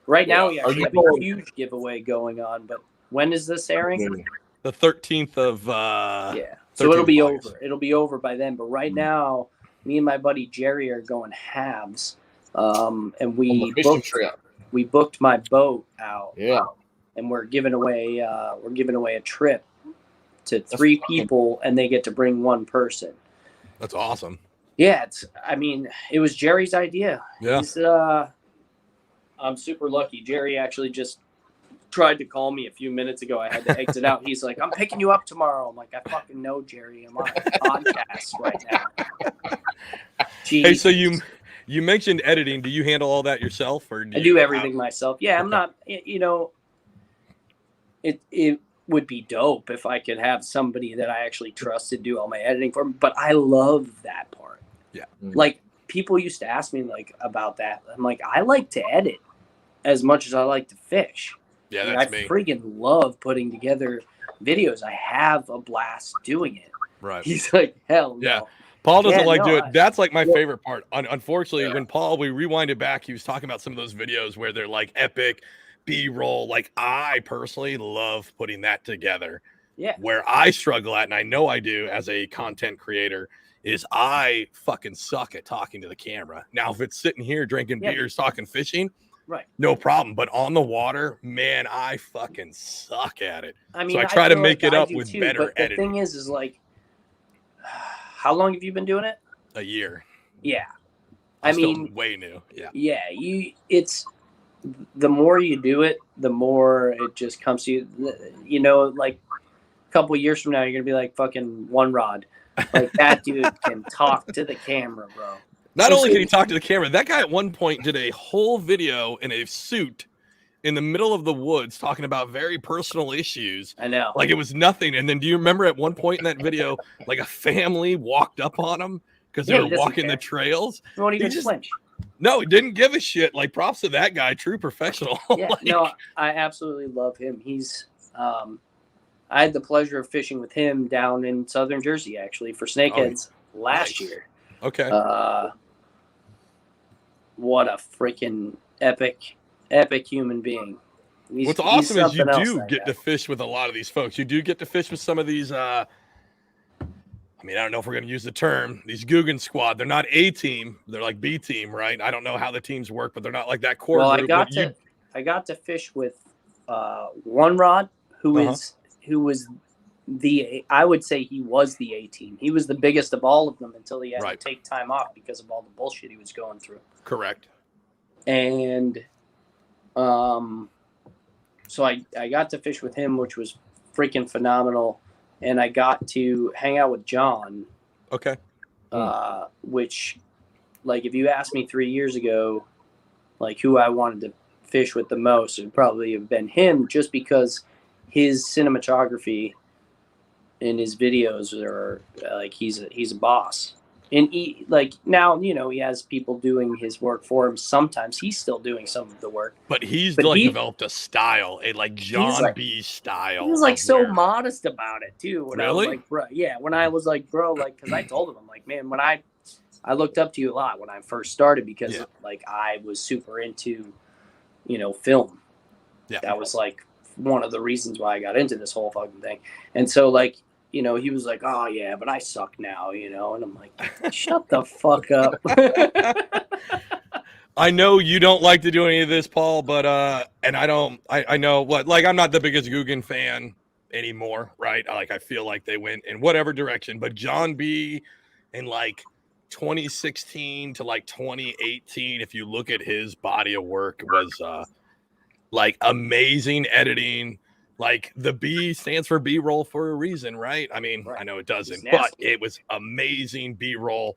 Speaker 3: Right now, we actually have a huge giveaway going on. But when is this airing?
Speaker 1: The 13th of
Speaker 3: So it'll be over. It'll be over by then. But right now, me and my buddy Jerry are going halves, and we booked my boat out.
Speaker 2: Yeah,
Speaker 3: and we're giving away a trip to 3 people, and they get to bring 1 person.
Speaker 1: That's awesome.
Speaker 3: Yeah, it was Jerry's idea.
Speaker 1: Yeah.
Speaker 3: I'm super lucky. Jerry actually just tried to call me a few minutes ago. I had to exit out. He's like, I'm picking you up tomorrow. I'm like, I fucking know, Jerry. I'm on a podcast right now. Jeez.
Speaker 1: Hey, so you mentioned editing. Do you handle all that yourself, or
Speaker 3: I do everything myself? Yeah, I'm not, it would be dope if I could have somebody that I actually trust to do all my editing for me, but I love that part.
Speaker 1: Yeah.
Speaker 3: Like, people used to ask me like about that. I'm like, I like to edit as much as I like to fish.
Speaker 1: Yeah,
Speaker 3: Like,
Speaker 1: that's
Speaker 3: I
Speaker 1: me.
Speaker 3: freaking love putting together videos. I have a blast doing it.
Speaker 1: Right.
Speaker 3: He's like, hell no.
Speaker 1: Yeah. Paul doesn't
Speaker 3: Yeah,
Speaker 1: do it.
Speaker 3: no,
Speaker 1: That's like my favorite part. Unfortunately, when Paul, we rewind it back, he was talking about some of those videos where they're like epic. B-roll. Like, I personally love putting that together.
Speaker 3: Yeah.
Speaker 1: Where I struggle at, and I know I do as a content creator, is I fucking suck at talking to the camera. Now, if it's sitting here drinking beers, talking fishing,
Speaker 3: right,
Speaker 1: no problem. But on the water, man, I fucking suck at it.
Speaker 3: I mean,
Speaker 1: so I try to
Speaker 3: feel
Speaker 1: make
Speaker 3: like
Speaker 1: it
Speaker 3: I
Speaker 1: up
Speaker 3: do
Speaker 1: with
Speaker 3: too,
Speaker 1: better
Speaker 3: but the
Speaker 1: editing.
Speaker 3: thing is like, how long have you been doing it?
Speaker 1: A year.
Speaker 3: Yeah.
Speaker 1: I'm
Speaker 3: I mean,
Speaker 1: still way new. Yeah.
Speaker 3: Yeah, it's the more you do it, the more it just comes to you. You know, like a couple of years from now, you're gonna be like fucking One Rod. Like that dude can talk to the camera, bro.
Speaker 1: Not only can he talk to the camera, that guy at one point did a whole video in a suit in the middle of the woods talking about very personal issues.
Speaker 3: I know.
Speaker 1: Like it was nothing. And then do you remember at one point in that video, like a family walked up on him because they were walking the trails?
Speaker 3: He won't even flinch.
Speaker 1: No, he didn't give a shit. Like props to that guy, true professional.
Speaker 3: Yeah,
Speaker 1: like,
Speaker 3: no, I absolutely love him. He's I had the pleasure of fishing with him down in southern Jersey actually for snakeheads last year.
Speaker 1: Okay.
Speaker 3: What a freaking epic human being.
Speaker 1: What's awesome is you do get to fish with a lot of these folks. You do get to fish with some of these I mean, I don't know if we're going to use the term, these Googan Squad. They're not A team. They're like B team, right? I don't know how the teams work, but they're not like that core group.
Speaker 3: I got to fish with One Rod, who was I would say he was the A team. He was the biggest of all of them until he had to take time off because of all the bullshit he was going through.
Speaker 1: Correct.
Speaker 3: And so I got to fish with him, which was freaking phenomenal. And I got to hang out with John.
Speaker 1: Okay.
Speaker 3: Which, like, if you asked me 3 years ago, like, who I wanted to fish with the most, it would probably have been him, just because his cinematography in his videos are like he's a boss. And he, like, now, you know, he has people doing his work for him. Sometimes he's still doing some of the work.
Speaker 1: But he's developed a style, a like John B style.
Speaker 3: He was like so modest about it too. When
Speaker 1: really?
Speaker 3: I was like, bro, yeah. When I was like, bro, like, because I told him, I'm like, man, when I looked up to you a lot when I first started because like I was super into, you know, film. Yeah. That was like one of the reasons why I got into this whole fucking thing. And so like, you know, he was like, oh, yeah, but I suck now, you know. And I'm like, shut the fuck up.
Speaker 1: I know you don't like to do any of this, Paul, but and I know what, like, I'm not the biggest Googan fan anymore, right? Like, I feel like they went in whatever direction. But John B. in like 2016 to like 2018, if you look at his body of work, was like amazing editing. Like the B stands for B-roll for a reason, right? I mean, I know it doesn't, but it was amazing B-roll.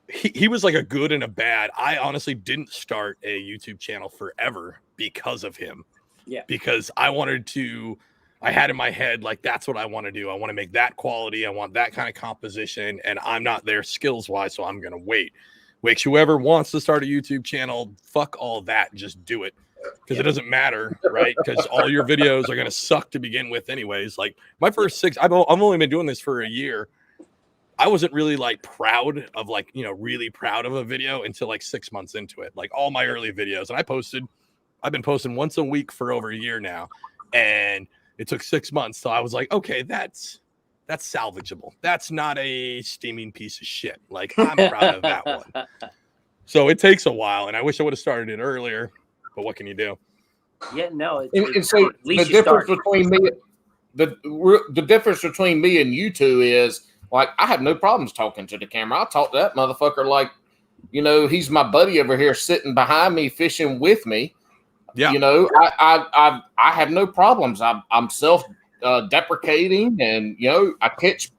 Speaker 1: He was like a good and a bad. I honestly didn't start a YouTube channel forever because of him. Yeah. Because I had in my head, like, that's what I want to do. I want to make that quality. I want that kind of composition, and I'm not there skills-wise, so I'm going to wait. Which whoever wants to start a YouTube channel, fuck all that. Just do it. Because it doesn't matter, right? Because all your videos are going to suck to begin with anyways. Like my first 6, I've only been doing this for a year. I wasn't really like proud of like, you know, really proud of a video until like 6 months into it. Like all my early videos. And I've been posting once a week for over a year now. And it took 6 months. So I was like, okay, that's salvageable. That's not a steaming piece of shit. Like I'm proud of that one. So it takes a while. And I wish I would have started it earlier. But what can you do?
Speaker 3: Yeah, no.
Speaker 2: And so the difference between me, the difference between me and you two is like I have no problems talking to the camera. I'll talk to that motherfucker like, you know, he's my buddy over here sitting behind me fishing with me. Yeah, you know, I have no problems. I'm self deprecating, and you know, I catch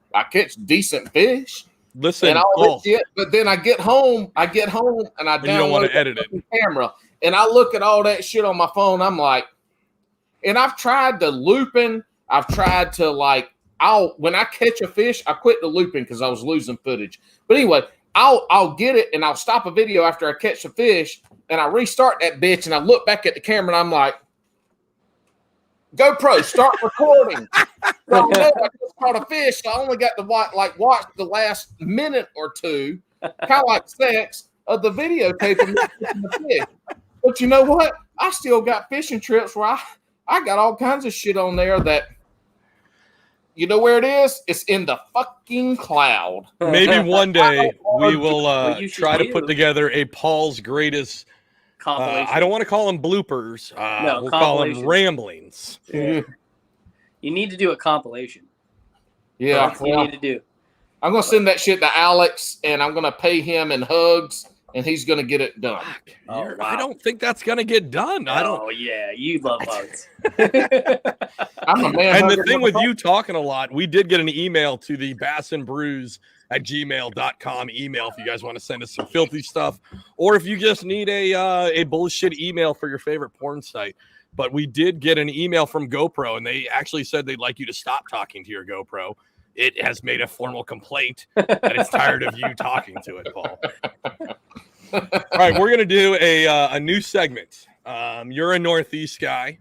Speaker 2: decent fish.
Speaker 1: Listen,
Speaker 2: and all this shit, but then I get home and I download
Speaker 1: you don't want to edit it.
Speaker 2: Camera. And I look at all that shit on my phone. I'm like, and I've tried the looping. I've tried to like, when I catch a fish, I quit the looping because I was losing footage. But anyway, I'll get it and I'll stop a video after I catch a fish and I restart that bitch and I look back at the camera and I'm like, GoPro, start recording. So I just caught a fish. So I only got to watch the last minute or two, kind of like sex, of the videotape of the fish. But you know what? I still got fishing trips where I got all kinds of shit on there that, you know where it is? It's in the fucking cloud.
Speaker 1: Maybe one day we will
Speaker 3: What you should
Speaker 1: try to
Speaker 3: do-
Speaker 1: put together a Paul's greatest.
Speaker 3: Compilation.
Speaker 1: I don't want to call them bloopers.
Speaker 3: No,
Speaker 1: we'll call them
Speaker 3: compilation.
Speaker 1: ramblings.
Speaker 3: Yeah. You need to do a compilation.
Speaker 2: Yeah,
Speaker 3: That's what you need to do.
Speaker 2: I'm gonna send that shit to Alex, and I'm gonna pay him in hugs, and he's gonna get it done.
Speaker 3: Oh, wow.
Speaker 1: I don't think that's gonna get done. I don't.
Speaker 3: Oh yeah, you love hugs.
Speaker 2: I'm a man.
Speaker 1: And the
Speaker 2: hugger
Speaker 1: thing with
Speaker 2: motherfucker.
Speaker 1: you talking a lot, we did get an email to the bassandbrews@gmail.com email if you guys want to send us some filthy stuff, or if you just need a bullshit email for your favorite porn site. But we did get an email from GoPro, and they actually said they'd like you to stop talking to your GoPro. It has made a formal complaint that it's tired of you talking to it, Paul. All right, we're gonna do a new segment. You're a Northeast guy.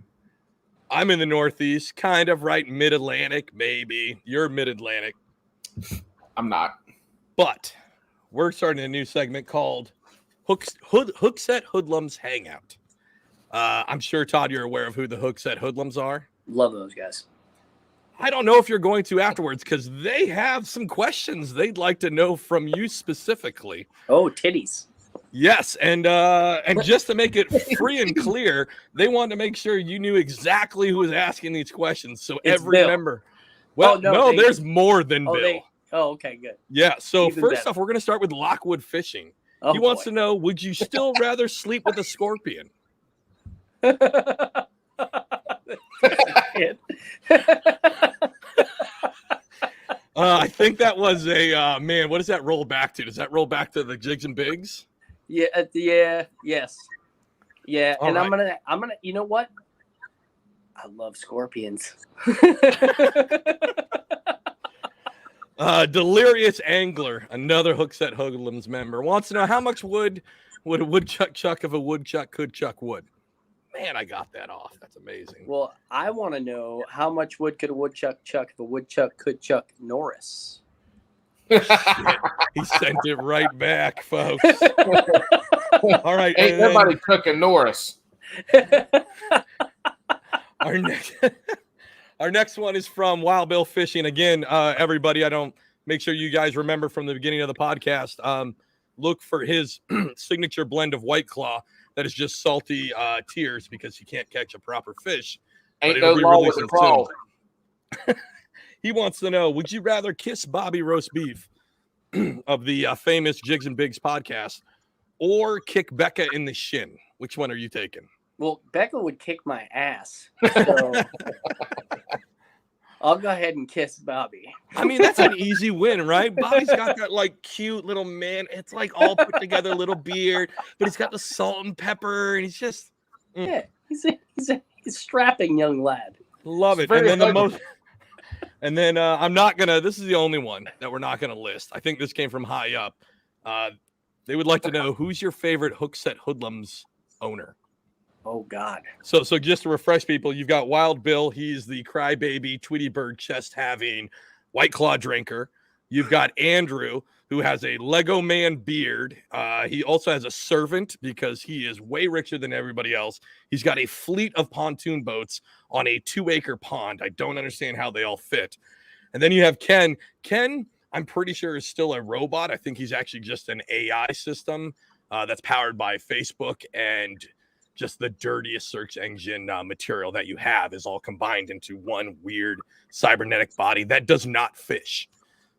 Speaker 1: I'm in the Northeast, kind of right mid-Atlantic, maybe. You're mid-Atlantic.
Speaker 2: I'm not.
Speaker 1: But we're starting a new segment called Hookset Hoodlums Hangout. I'm sure, Todd, you're aware of who the Hookset Hoodlums are.
Speaker 3: Love those guys.
Speaker 1: I don't know if you're going to afterwards because they have some questions they'd like to know from you specifically.
Speaker 3: Oh, titties.
Speaker 1: Yes, and just to make it free and clear, they wanted to make sure you knew exactly who was asking these questions. So
Speaker 3: It's
Speaker 1: every
Speaker 3: Bill.
Speaker 1: member. Well, no, there's more than Bill.
Speaker 3: Okay, good.
Speaker 1: Yeah. So
Speaker 3: Even
Speaker 1: first
Speaker 3: better.
Speaker 1: off, we're going to start with Lockwood Fishing.
Speaker 3: Oh,
Speaker 1: He wants to know: would you still rather sleep with a scorpion? I think that was a man. What does that roll back to? Does that roll back to the Jigs and Bigs?
Speaker 3: Yes. Yeah,
Speaker 1: All
Speaker 3: and
Speaker 1: right.
Speaker 3: I'm gonna. You know what? I love scorpions.
Speaker 1: Delirious Angler, another Hookset Hoodlums member, wants to know how much wood would a woodchuck chuck if a woodchuck could chuck wood. Man, I got that off. That's amazing.
Speaker 3: Well, I want to know how much wood could a woodchuck chuck if a woodchuck could chuck Norris?
Speaker 1: He sent it right back, folks. All right.
Speaker 2: Ain't
Speaker 1: and then
Speaker 2: nobody cooking Norris.
Speaker 1: our next one is from Wild Bill Fishing. Again, everybody, I don't make sure you guys remember from the beginning of the podcast. Look for his signature blend of White Claw that is just salty tears because he can't catch a proper fish.
Speaker 2: Ain't no law with the crawl.
Speaker 1: He wants to know, would you rather kiss Bobby Roast Beef of the famous Jigs and Bigs podcast or kick Becca in the shin? Which one are you taking?
Speaker 3: Well, Becca would kick my ass. So I'll go ahead and kiss Bobby.
Speaker 1: I mean, that's an easy win, right? Bobby's got that like cute little man. It's like all put together little beard, but he's got the salt and pepper, and he's just
Speaker 3: Yeah, he's a strapping young lad.
Speaker 1: love it.
Speaker 2: It's very
Speaker 1: And then the
Speaker 2: flavorful.
Speaker 1: most. And then I'm not gonna. This is the only one that we're not gonna list. I think this came from high up. They would like to know who's your favorite Hookset Hoodlums owner.
Speaker 3: Oh God.
Speaker 1: So just to refresh people, you've got Wild Bill. He's the crybaby, Tweety Bird chest having White Claw drinker. You've got Andrew, who has a Lego man beard. He also has a servant because he is way richer than everybody else. He's got a fleet of pontoon boats on a 2-acre pond. I don't understand how they all fit. And then you have Ken. Ken, I'm pretty sure, is still a robot. I think he's actually just an AI system that's powered by Facebook, and just the dirtiest search engine material that you have is all combined into one weird cybernetic body that does not fish.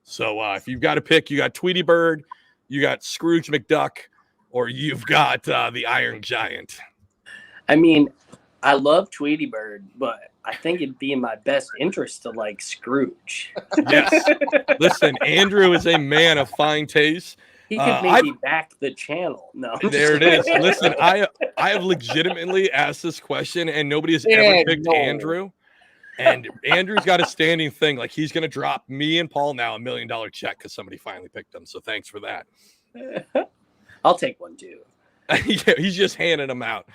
Speaker 1: So if you've got to pick, you got Tweety Bird, you got Scrooge McDuck, or you've got the Iron Giant.
Speaker 3: I mean, I love Tweety Bird, but I think it'd be in my best interest to like Scrooge.
Speaker 1: Yes. Listen, Andrew is a man of fine taste.
Speaker 3: He could maybe back the channel. No.
Speaker 1: There it is. Listen, I have legitimately asked this question, and nobody has ever picked Andrew. And Andrew's got a standing thing. Like, he's going to drop me and Paul now $1 million check because somebody finally picked him. So thanks for that.
Speaker 3: I'll take one too.
Speaker 1: Yeah, he's just handing them out.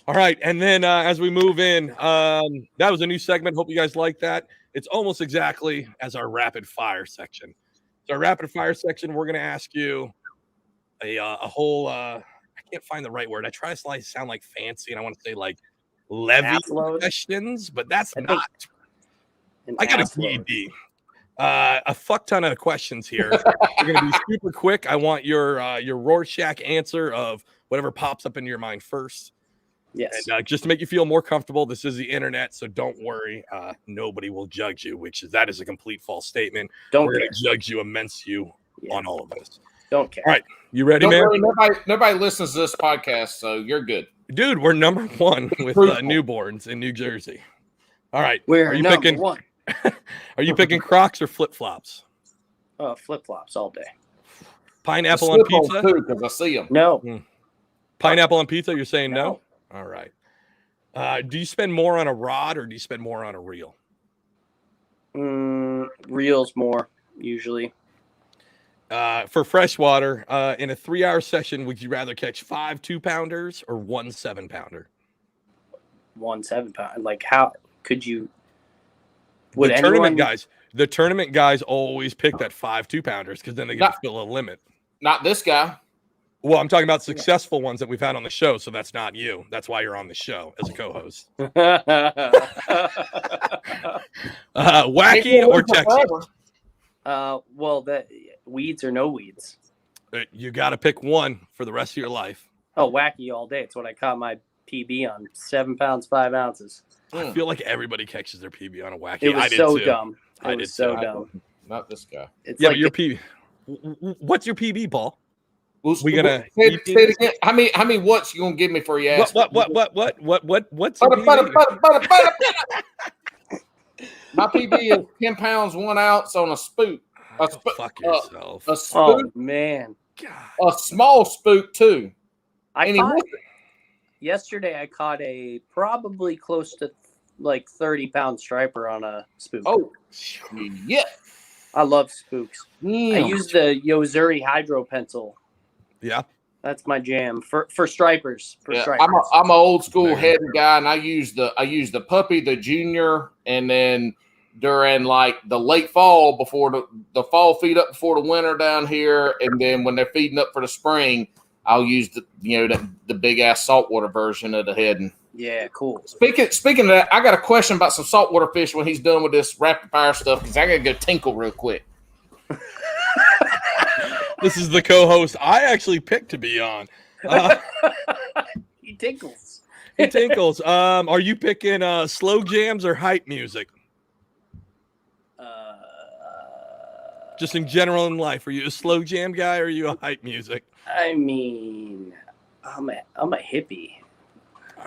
Speaker 1: All right. And then as we move in, that was a new segment. Hope you guys like that. It's almost exactly as our rapid fire section. So our rapid fire section, we're going to ask you a whole, I can't can't find the right word. I try to sound like fancy, and I want to say like levy
Speaker 3: Ass-load?
Speaker 1: questions, but that's
Speaker 3: I think
Speaker 1: not.
Speaker 3: an
Speaker 1: I got a
Speaker 3: ass-load.
Speaker 1: PED. A fuck ton of questions here. We're gonna be super quick. I want your Rorschach answer of whatever pops up in your mind first.
Speaker 3: Yes.
Speaker 1: And just to make you feel more comfortable, this is the internet, so don't worry. Nobody will judge you, that is a complete false statement.
Speaker 3: Don't
Speaker 1: We're
Speaker 3: care.
Speaker 1: gonna judge you, immense you
Speaker 3: Yeah.
Speaker 1: on all of this.
Speaker 3: Don't care.
Speaker 1: All right, you ready,
Speaker 2: Don't
Speaker 1: man?
Speaker 2: worry, nobody listens to this podcast, so you're good.
Speaker 1: Dude, we're number one with newborns in New Jersey. All right,
Speaker 3: We're
Speaker 1: are you
Speaker 3: number
Speaker 1: picking?
Speaker 3: one.
Speaker 1: Are you picking Crocs or flip flops?
Speaker 3: Flip flops all day.
Speaker 1: Pineapple on
Speaker 2: Slip-ons
Speaker 1: pizza?
Speaker 2: too, because I see them.
Speaker 3: No.
Speaker 1: Pineapple on pizza? You're saying no?
Speaker 3: No.
Speaker 1: All right. Do you spend more on a rod or do you spend more on a reel?
Speaker 3: Reels more usually.
Speaker 1: For freshwater, in a 3-hour session, would you rather catch 5 2-pounders or 1 7-pounder?
Speaker 3: 1 7-pound. Like, how could you?
Speaker 1: The tournament guys always pick that 5 2-pounders because then they get to fill a limit.
Speaker 2: Not this guy.
Speaker 1: Well, I'm talking about successful ones that we've had on the show, so that's not you. That's why you're on the show as a co-host. Wacky or Texas?
Speaker 3: Well, that weeds or no weeds.
Speaker 1: You got to pick one for the rest of your life.
Speaker 3: Oh, wacky all day. It's what I caught my PB on. 7 pounds, 5 ounces.
Speaker 1: I feel like everybody catches their PB on a wacky.
Speaker 3: It was
Speaker 1: I did
Speaker 3: so
Speaker 1: too.
Speaker 3: dumb.
Speaker 1: I
Speaker 3: It
Speaker 1: did
Speaker 3: was so
Speaker 1: too.
Speaker 3: dumb.
Speaker 2: Not this guy.
Speaker 3: It's
Speaker 1: Yeah,
Speaker 3: like
Speaker 1: but your PB. What's your PB, Paul?
Speaker 2: We
Speaker 1: gonna
Speaker 2: say it again. How many what's you gonna give me for your ass?
Speaker 1: What's your PB?
Speaker 2: My PB is 10 pounds 1 ounce on a spook.
Speaker 1: Fuck yourself.
Speaker 2: A spook.
Speaker 3: Oh man,
Speaker 1: God.
Speaker 2: A small spook too.
Speaker 3: Yesterday I caught a probably close to like 30-pound striper on a spook.
Speaker 2: Oh, yeah.
Speaker 3: I love spooks.
Speaker 2: Yeah.
Speaker 3: I use the Yozuri hydro pencil.
Speaker 1: Yeah.
Speaker 3: That's my jam for stripers.
Speaker 2: I'm an old school head guy, and I use the puppy, the junior, and then during like the late fall before the fall feed up before the winter down here, and then when they're feeding up for the spring, I'll use the big ass saltwater version of the heading.
Speaker 3: Yeah, cool.
Speaker 2: Speaking of that, I got a question about some saltwater fish when he's done with this rapid fire stuff because I gotta go tinkle real quick.
Speaker 1: This is the co-host I actually picked to be on.
Speaker 3: He tinkles.
Speaker 1: He tinkles. Are you picking slow jams or hype music? Just in general in life, are you a slow jam guy or are you a hype music?
Speaker 3: I mean, I'm a hippie.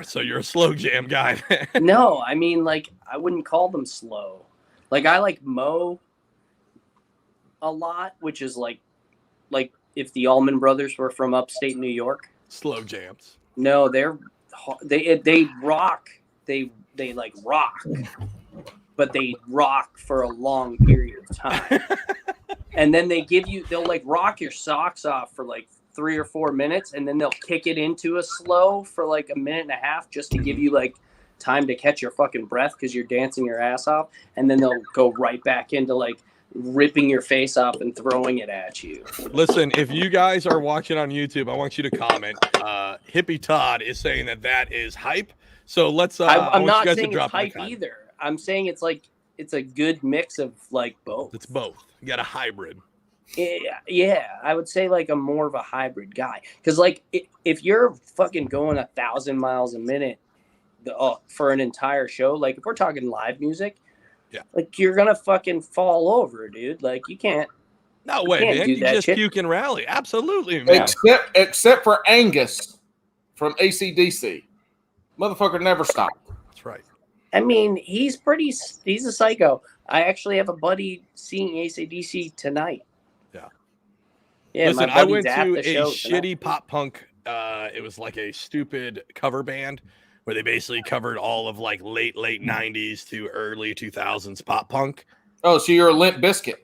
Speaker 1: So you're a slow jam guy.
Speaker 3: No, I mean, like, I wouldn't call them slow. Like, I like Mo a lot, which is like if the Allman Brothers were from upstate New York.
Speaker 1: Slow jams.
Speaker 3: No, they rock. They like rock, but they rock for a long period of time. And then they'll like rock your socks off for like 3 or 4 minutes, and then they'll kick it into a slow for like a minute and a half just to give you like time to catch your fucking breath because you're dancing your ass off, and then they'll go right back into like ripping your face off and throwing it at you.
Speaker 1: Listen, if you guys are watching on YouTube, I want you to comment. Hippie Todd is saying that is hype. So let's.
Speaker 3: I'm not saying it's hype either. I'm saying it's like it's a good mix of like both.
Speaker 1: It's both. You got a hybrid.
Speaker 3: Yeah, I would say like I'm more of a hybrid guy because like if you're fucking going 1,000 miles a minute for an entire show, like if we're talking live music,
Speaker 1: yeah,
Speaker 3: like you're gonna fucking fall over, dude. Like you can't.
Speaker 1: No way, man. You just puke and rally. Absolutely, man.
Speaker 2: Except for Angus from AC/DC, motherfucker never stopped.
Speaker 1: That's right.
Speaker 3: I mean, he's a psycho. I actually have a buddy seeing AC/DC tonight.
Speaker 1: Yeah.
Speaker 3: Yeah.
Speaker 1: Listen, I went to a shitty
Speaker 3: tonight.
Speaker 1: pop punk. It was like a stupid cover band where they basically covered all of like late 90s to early 2000s pop punk.
Speaker 2: Oh, so you're a Limp Bizkit.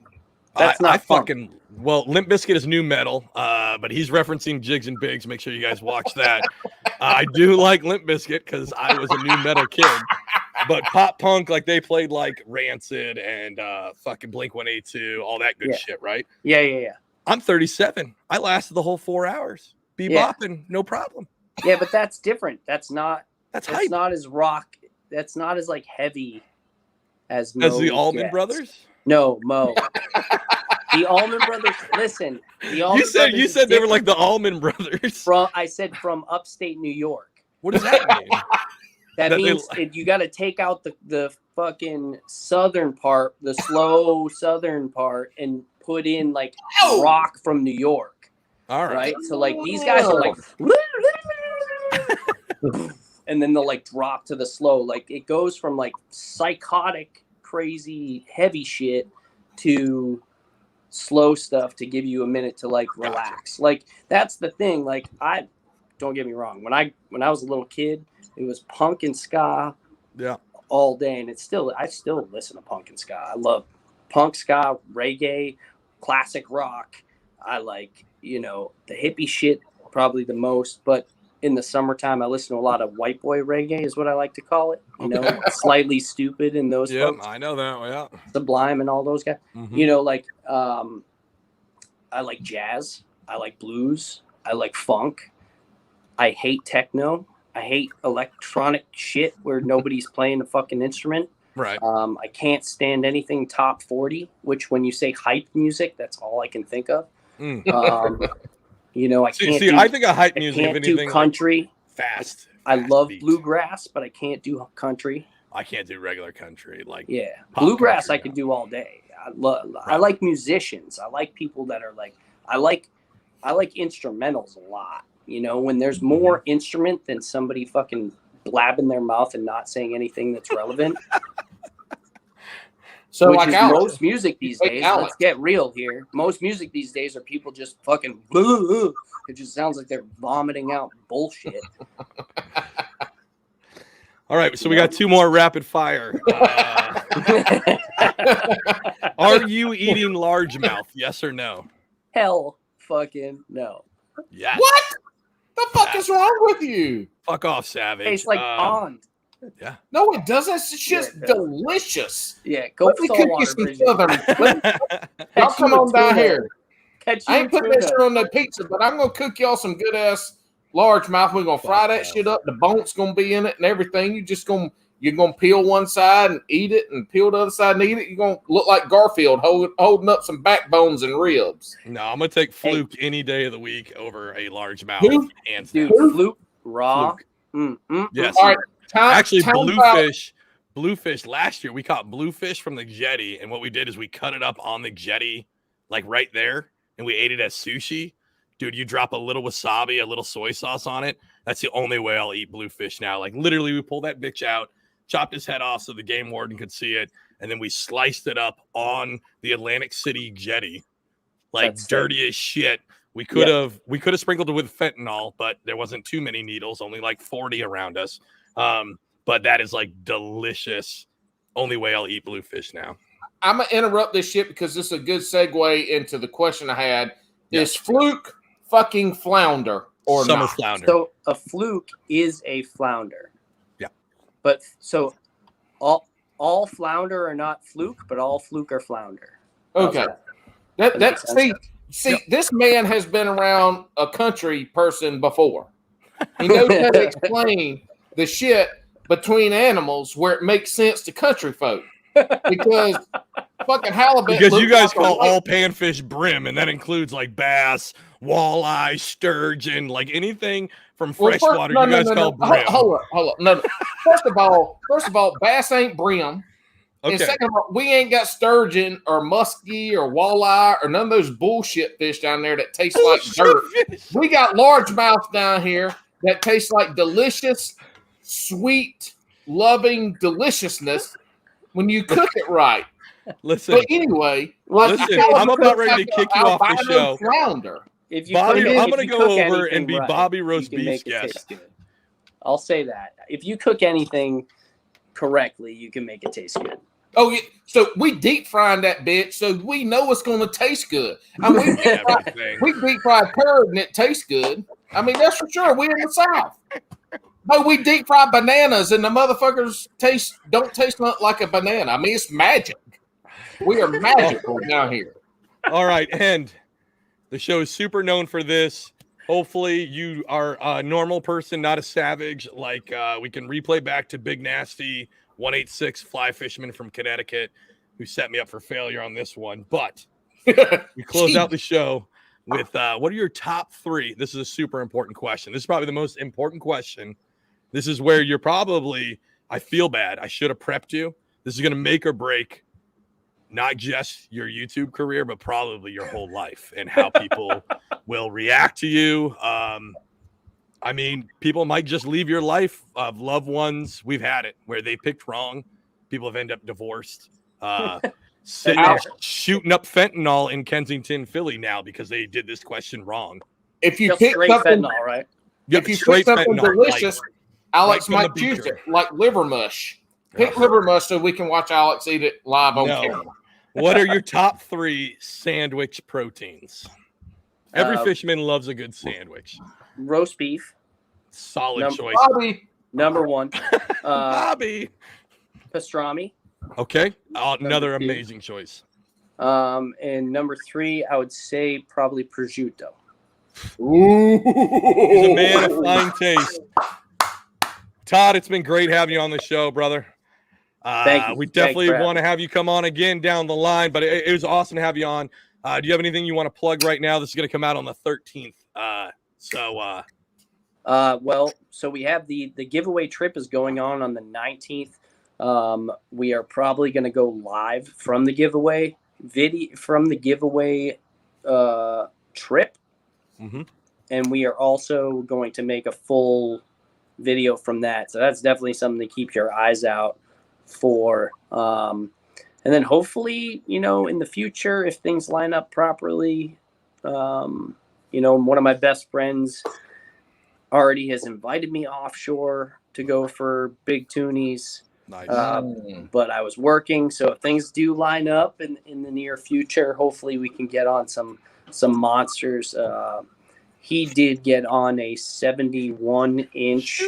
Speaker 3: That's not fun.
Speaker 1: Limp Bizkit is new metal, but he's referencing Jigs and Bigs. Make sure you guys watch that. I do like Limp Bizkit because I was a new metal kid. But pop punk, like they played like Rancid and fucking Blink-182, all that good shit, right?
Speaker 3: Yeah.
Speaker 1: I'm 37. I lasted the whole 4 hours. be
Speaker 3: Yeah.
Speaker 1: bopping, no problem.
Speaker 3: Yeah, but that's different. That's
Speaker 1: That's hype.
Speaker 3: not as rock. That's not as like heavy as
Speaker 1: As the
Speaker 3: Mo
Speaker 1: Allman
Speaker 3: gets.
Speaker 1: Brothers.
Speaker 3: No, Mo. The Allman Brothers. Listen, the Allman
Speaker 1: You
Speaker 3: Brothers is
Speaker 1: said they were like
Speaker 3: different.
Speaker 1: the Allman Brothers.
Speaker 3: I said from upstate New York.
Speaker 1: What does that mean?
Speaker 3: That
Speaker 1: That they-
Speaker 3: means you got to take out the fucking southern part, the slow southern part, and put in like rock from New York.
Speaker 1: All right.
Speaker 3: Right? So like these guys are like, and then they'll like drop to the slow. Like it goes from like psychotic, crazy, heavy shit to slow stuff to give you a minute to like relax. Like that's the thing. Like don't get me wrong. When I was a little kid, it was punk and ska
Speaker 1: Yeah.
Speaker 3: all day, and I still listen to punk and ska. I love punk, ska, reggae, classic rock. I like, the hippie shit probably the most, but in the summertime I listen to a lot of white boy reggae is what I like to call it. Slightly Stupid and those
Speaker 1: Yeah,
Speaker 3: folks.
Speaker 1: I know that. Yeah.
Speaker 3: Sublime and all those guys.
Speaker 1: Mhm.
Speaker 3: I like jazz. I like blues. I like funk. I hate techno. I hate electronic shit where nobody's playing a fucking instrument.
Speaker 1: Right.
Speaker 3: I can't stand anything top 40, which when you say hype music, that's all I can think of.
Speaker 1: Mm.
Speaker 3: I can't
Speaker 1: I think a hype
Speaker 3: I
Speaker 1: music, if
Speaker 3: can't do
Speaker 1: anything,
Speaker 3: country.
Speaker 1: fast.
Speaker 3: I love
Speaker 1: beat.
Speaker 3: bluegrass, but I can't do country.
Speaker 1: I can't do regular country. Like,
Speaker 3: Yeah,
Speaker 1: pop
Speaker 3: bluegrass
Speaker 1: country,
Speaker 3: I could do all day. I
Speaker 1: Right.
Speaker 3: like musicians. I like people that are like I like instrumentals a lot. When there's more instrument than somebody fucking blabbing their mouth and not saying anything that's relevant.
Speaker 2: So
Speaker 3: Which
Speaker 2: like
Speaker 3: is
Speaker 2: Alex,
Speaker 3: most music these
Speaker 2: Like
Speaker 3: days.
Speaker 2: Alex.
Speaker 3: Let's get real here. Most music these days are people just fucking. It just sounds like they're vomiting out bullshit.
Speaker 1: all right, so we got two more rapid fire. Are you eating largemouth? Yes or no?
Speaker 3: Hell, fucking no.
Speaker 1: Yes.
Speaker 2: what the fuck is wrong with you?
Speaker 1: Fuck off, Savage.
Speaker 3: Tastes like pond.
Speaker 1: Yeah.
Speaker 2: No, it doesn't. It's just
Speaker 3: Yeah, it does.
Speaker 2: delicious.
Speaker 3: Yeah, go
Speaker 2: Let me cook you
Speaker 3: saltwater.
Speaker 2: some
Speaker 3: Bridget.
Speaker 2: southern. Y'all
Speaker 3: Catch
Speaker 2: come
Speaker 3: you a
Speaker 2: on down
Speaker 3: tuna.
Speaker 2: here.
Speaker 3: Catch
Speaker 2: I
Speaker 3: you
Speaker 2: ain't
Speaker 3: a
Speaker 2: putting that
Speaker 3: tuna.
Speaker 2: shit on the pizza, but I'm gonna cook y'all some good ass largemouth. We're gonna fry that shit up. The bone's gonna be in it and everything. You're gonna peel one side and eat it, and peel the other side and eat it. You're gonna look like Garfield holding up some backbones and ribs.
Speaker 1: No, I'm gonna take Fluke any day of the week over a largemouth.
Speaker 2: Who?
Speaker 1: Hands
Speaker 3: Dude,
Speaker 1: down.
Speaker 3: fluke raw.
Speaker 1: Fluke.
Speaker 3: Mm.
Speaker 1: Yes.
Speaker 2: All right,
Speaker 1: Actually,
Speaker 2: time out.
Speaker 1: bluefish. Last year we caught bluefish from the jetty, and what we did is we cut it up on the jetty, like right there, and we ate it as sushi. Dude, you drop a little wasabi, a little soy sauce on it. That's the only way I'll eat bluefish now. Like literally, we pulled that bitch out, chopped his head off so the game warden could see it, and then we sliced it up on the Atlantic City jetty, like
Speaker 3: That's
Speaker 1: dirty as shit. We could have sprinkled it with fentanyl, but there wasn't too many needles, only like 40 around us. But that is like delicious. Only way I'll eat bluefish now.
Speaker 2: I'm gonna interrupt this shit because this is a good segue into the question I had. Is fluke fucking flounder or
Speaker 1: Summer
Speaker 2: not?
Speaker 1: flounder.
Speaker 3: So a fluke is a flounder.
Speaker 1: Yeah.
Speaker 3: But so all flounder are not fluke, but all fluke are flounder. How's
Speaker 2: Okay.
Speaker 3: that?
Speaker 2: That see, this man has been around a country person before. He knows how to explain the shit between animals where it makes sense to country folk. Because fucking halibut.
Speaker 1: Because you
Speaker 2: looks
Speaker 1: guys
Speaker 2: like a
Speaker 1: call
Speaker 2: white-
Speaker 1: all panfish brim, and that includes like bass, walleye, sturgeon, like anything from freshwater. You guys call brim.
Speaker 2: Hold up. No. First of all, bass ain't brim. And
Speaker 1: Okay.
Speaker 2: second of all, we ain't got sturgeon or muskie or walleye or none of those bullshit fish down there that taste like dirt. We got largemouth down here that tastes like delicious, sweet, loving deliciousness when you cook it right.
Speaker 1: Listen,
Speaker 2: But anyway,
Speaker 1: Listen, I'm about ready to kick you off the
Speaker 2: albino
Speaker 1: show.
Speaker 2: Flounder.
Speaker 3: If you
Speaker 1: Bobby,
Speaker 3: cook it-
Speaker 1: I'm
Speaker 3: if
Speaker 1: gonna
Speaker 3: you
Speaker 1: go
Speaker 3: cook
Speaker 1: over
Speaker 3: anything
Speaker 1: and be
Speaker 3: right,
Speaker 1: Bobby
Speaker 3: you
Speaker 1: Roast
Speaker 3: can
Speaker 1: Beef's
Speaker 3: make it
Speaker 1: guest.
Speaker 3: taste good. I'll say that. If you cook anything correctly, you can make it taste good.
Speaker 2: Oh, yeah. So we deep frying that bitch, so we know it's going to taste good. I mean,
Speaker 1: Everything.
Speaker 2: we deep fried turd and it tastes good. I mean, that's for sure. We in the South. But we deep fry bananas and the motherfuckers don't taste like a banana. I mean, it's magic. We are magical down here.
Speaker 1: All right, and the show is super known for this. Hopefully you are a normal person, not a savage. Like we can replay back to Big Nasty 186 fly fisherman from Connecticut, who set me up for failure on this one. But we close out the show with what are your top 3? This is a super important question. This is probably the most important question. This is where you're probably, I feel bad. I should have prepped you. This is going to make or break not just your YouTube career, but probably your whole life and how people will react to you. I mean, people might just leave your life of loved ones. We've had it where they picked wrong. People have ended up divorced. Sitting out shooting up fentanyl in Kensington, Philly now because they did this question wrong.
Speaker 2: If you
Speaker 3: Just
Speaker 2: pick
Speaker 3: straight
Speaker 2: something,
Speaker 3: fentanyl, right?
Speaker 2: if you pick something delicious, Alex might choose it, like liver mush. Pick liver mush so we can watch Alex eat it live on camera.
Speaker 1: What are your top 3 sandwich proteins? Every fisherman loves a good sandwich.
Speaker 3: Roast beef.
Speaker 1: Solid choice.
Speaker 2: Bobby.
Speaker 3: Number 1.
Speaker 1: Bobby.
Speaker 3: Pastrami.
Speaker 1: Okay. Another amazing choice.
Speaker 3: And number 3, I would say probably prosciutto.
Speaker 2: Ooh.
Speaker 1: He's a man of fine taste. Todd, it's been great having you on the show, brother.
Speaker 3: Thank you.
Speaker 1: We definitely want to have you come on again down the line, but it was awesome to have you on. Do you have anything you want to plug right now? This is going to come out on the 13th.
Speaker 3: Well, so we have the giveaway trip is going on the 19th. We are probably going to go live from the giveaway trip.
Speaker 1: Mm-hmm.
Speaker 3: And we are also going to make a full video from that. So that's definitely something to keep your eyes out for. And then hopefully, in the future, if things line up properly, one of my best friends already has invited me offshore to go for big toonies.
Speaker 1: Nice.
Speaker 3: But I was working. So if things do line up in the near future, hopefully we can get on some monsters. He did get on a 71-inch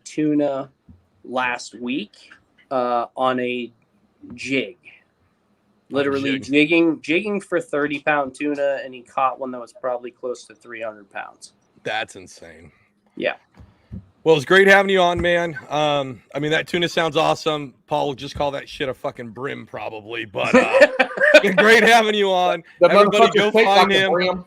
Speaker 3: tuna last week on a jig. Literally jigging for 30-pound tuna, and he caught one that was probably close to 300 pounds.
Speaker 1: That's insane.
Speaker 3: Yeah.
Speaker 1: Well, it's great having you on, man. I mean, that tuna sounds awesome. Paul will just call that shit a fucking brim probably, but it's been great having you on. Everybody go find him.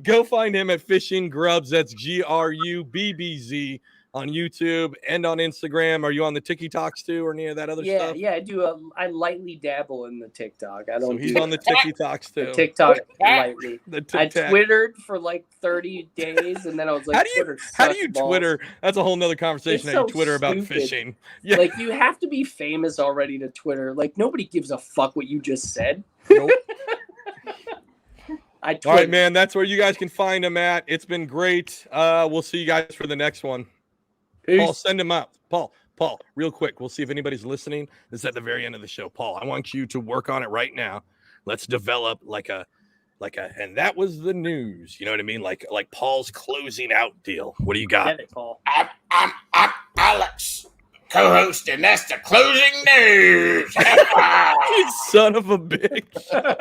Speaker 1: Go find him at Fishing Grubbz. That's GRUBBZ on YouTube and on Instagram. Are you on the TikToks too, or any of that other stuff?
Speaker 3: Yeah, I do. I lightly dabble in the TikTok. I don't.
Speaker 1: So he's on the TikToks too.
Speaker 3: The TikTok lightly.
Speaker 1: I
Speaker 3: Twittered for like 30 days, and then I was like,
Speaker 1: how do you Twitter? That's a whole nother conversation. How you Twitter about fishing? Yeah,
Speaker 3: like you have to be famous already to Twitter. Like nobody gives a fuck what you just said.
Speaker 1: Nope.
Speaker 3: All
Speaker 1: right, man. That's where you guys can find him at. It's been great. We'll see you guys for the next one. Peace. Paul, send him out. Paul, real quick. We'll see if anybody's listening. This is at the very end of the show. Paul, I want you to work on it right now. Let's develop like a, and that was the news. You know what I mean? Like Paul's closing out deal. What do you got?
Speaker 3: Get it, Paul.
Speaker 2: I'm Alex, co-host, and that's the closing news.
Speaker 1: You son of a bitch.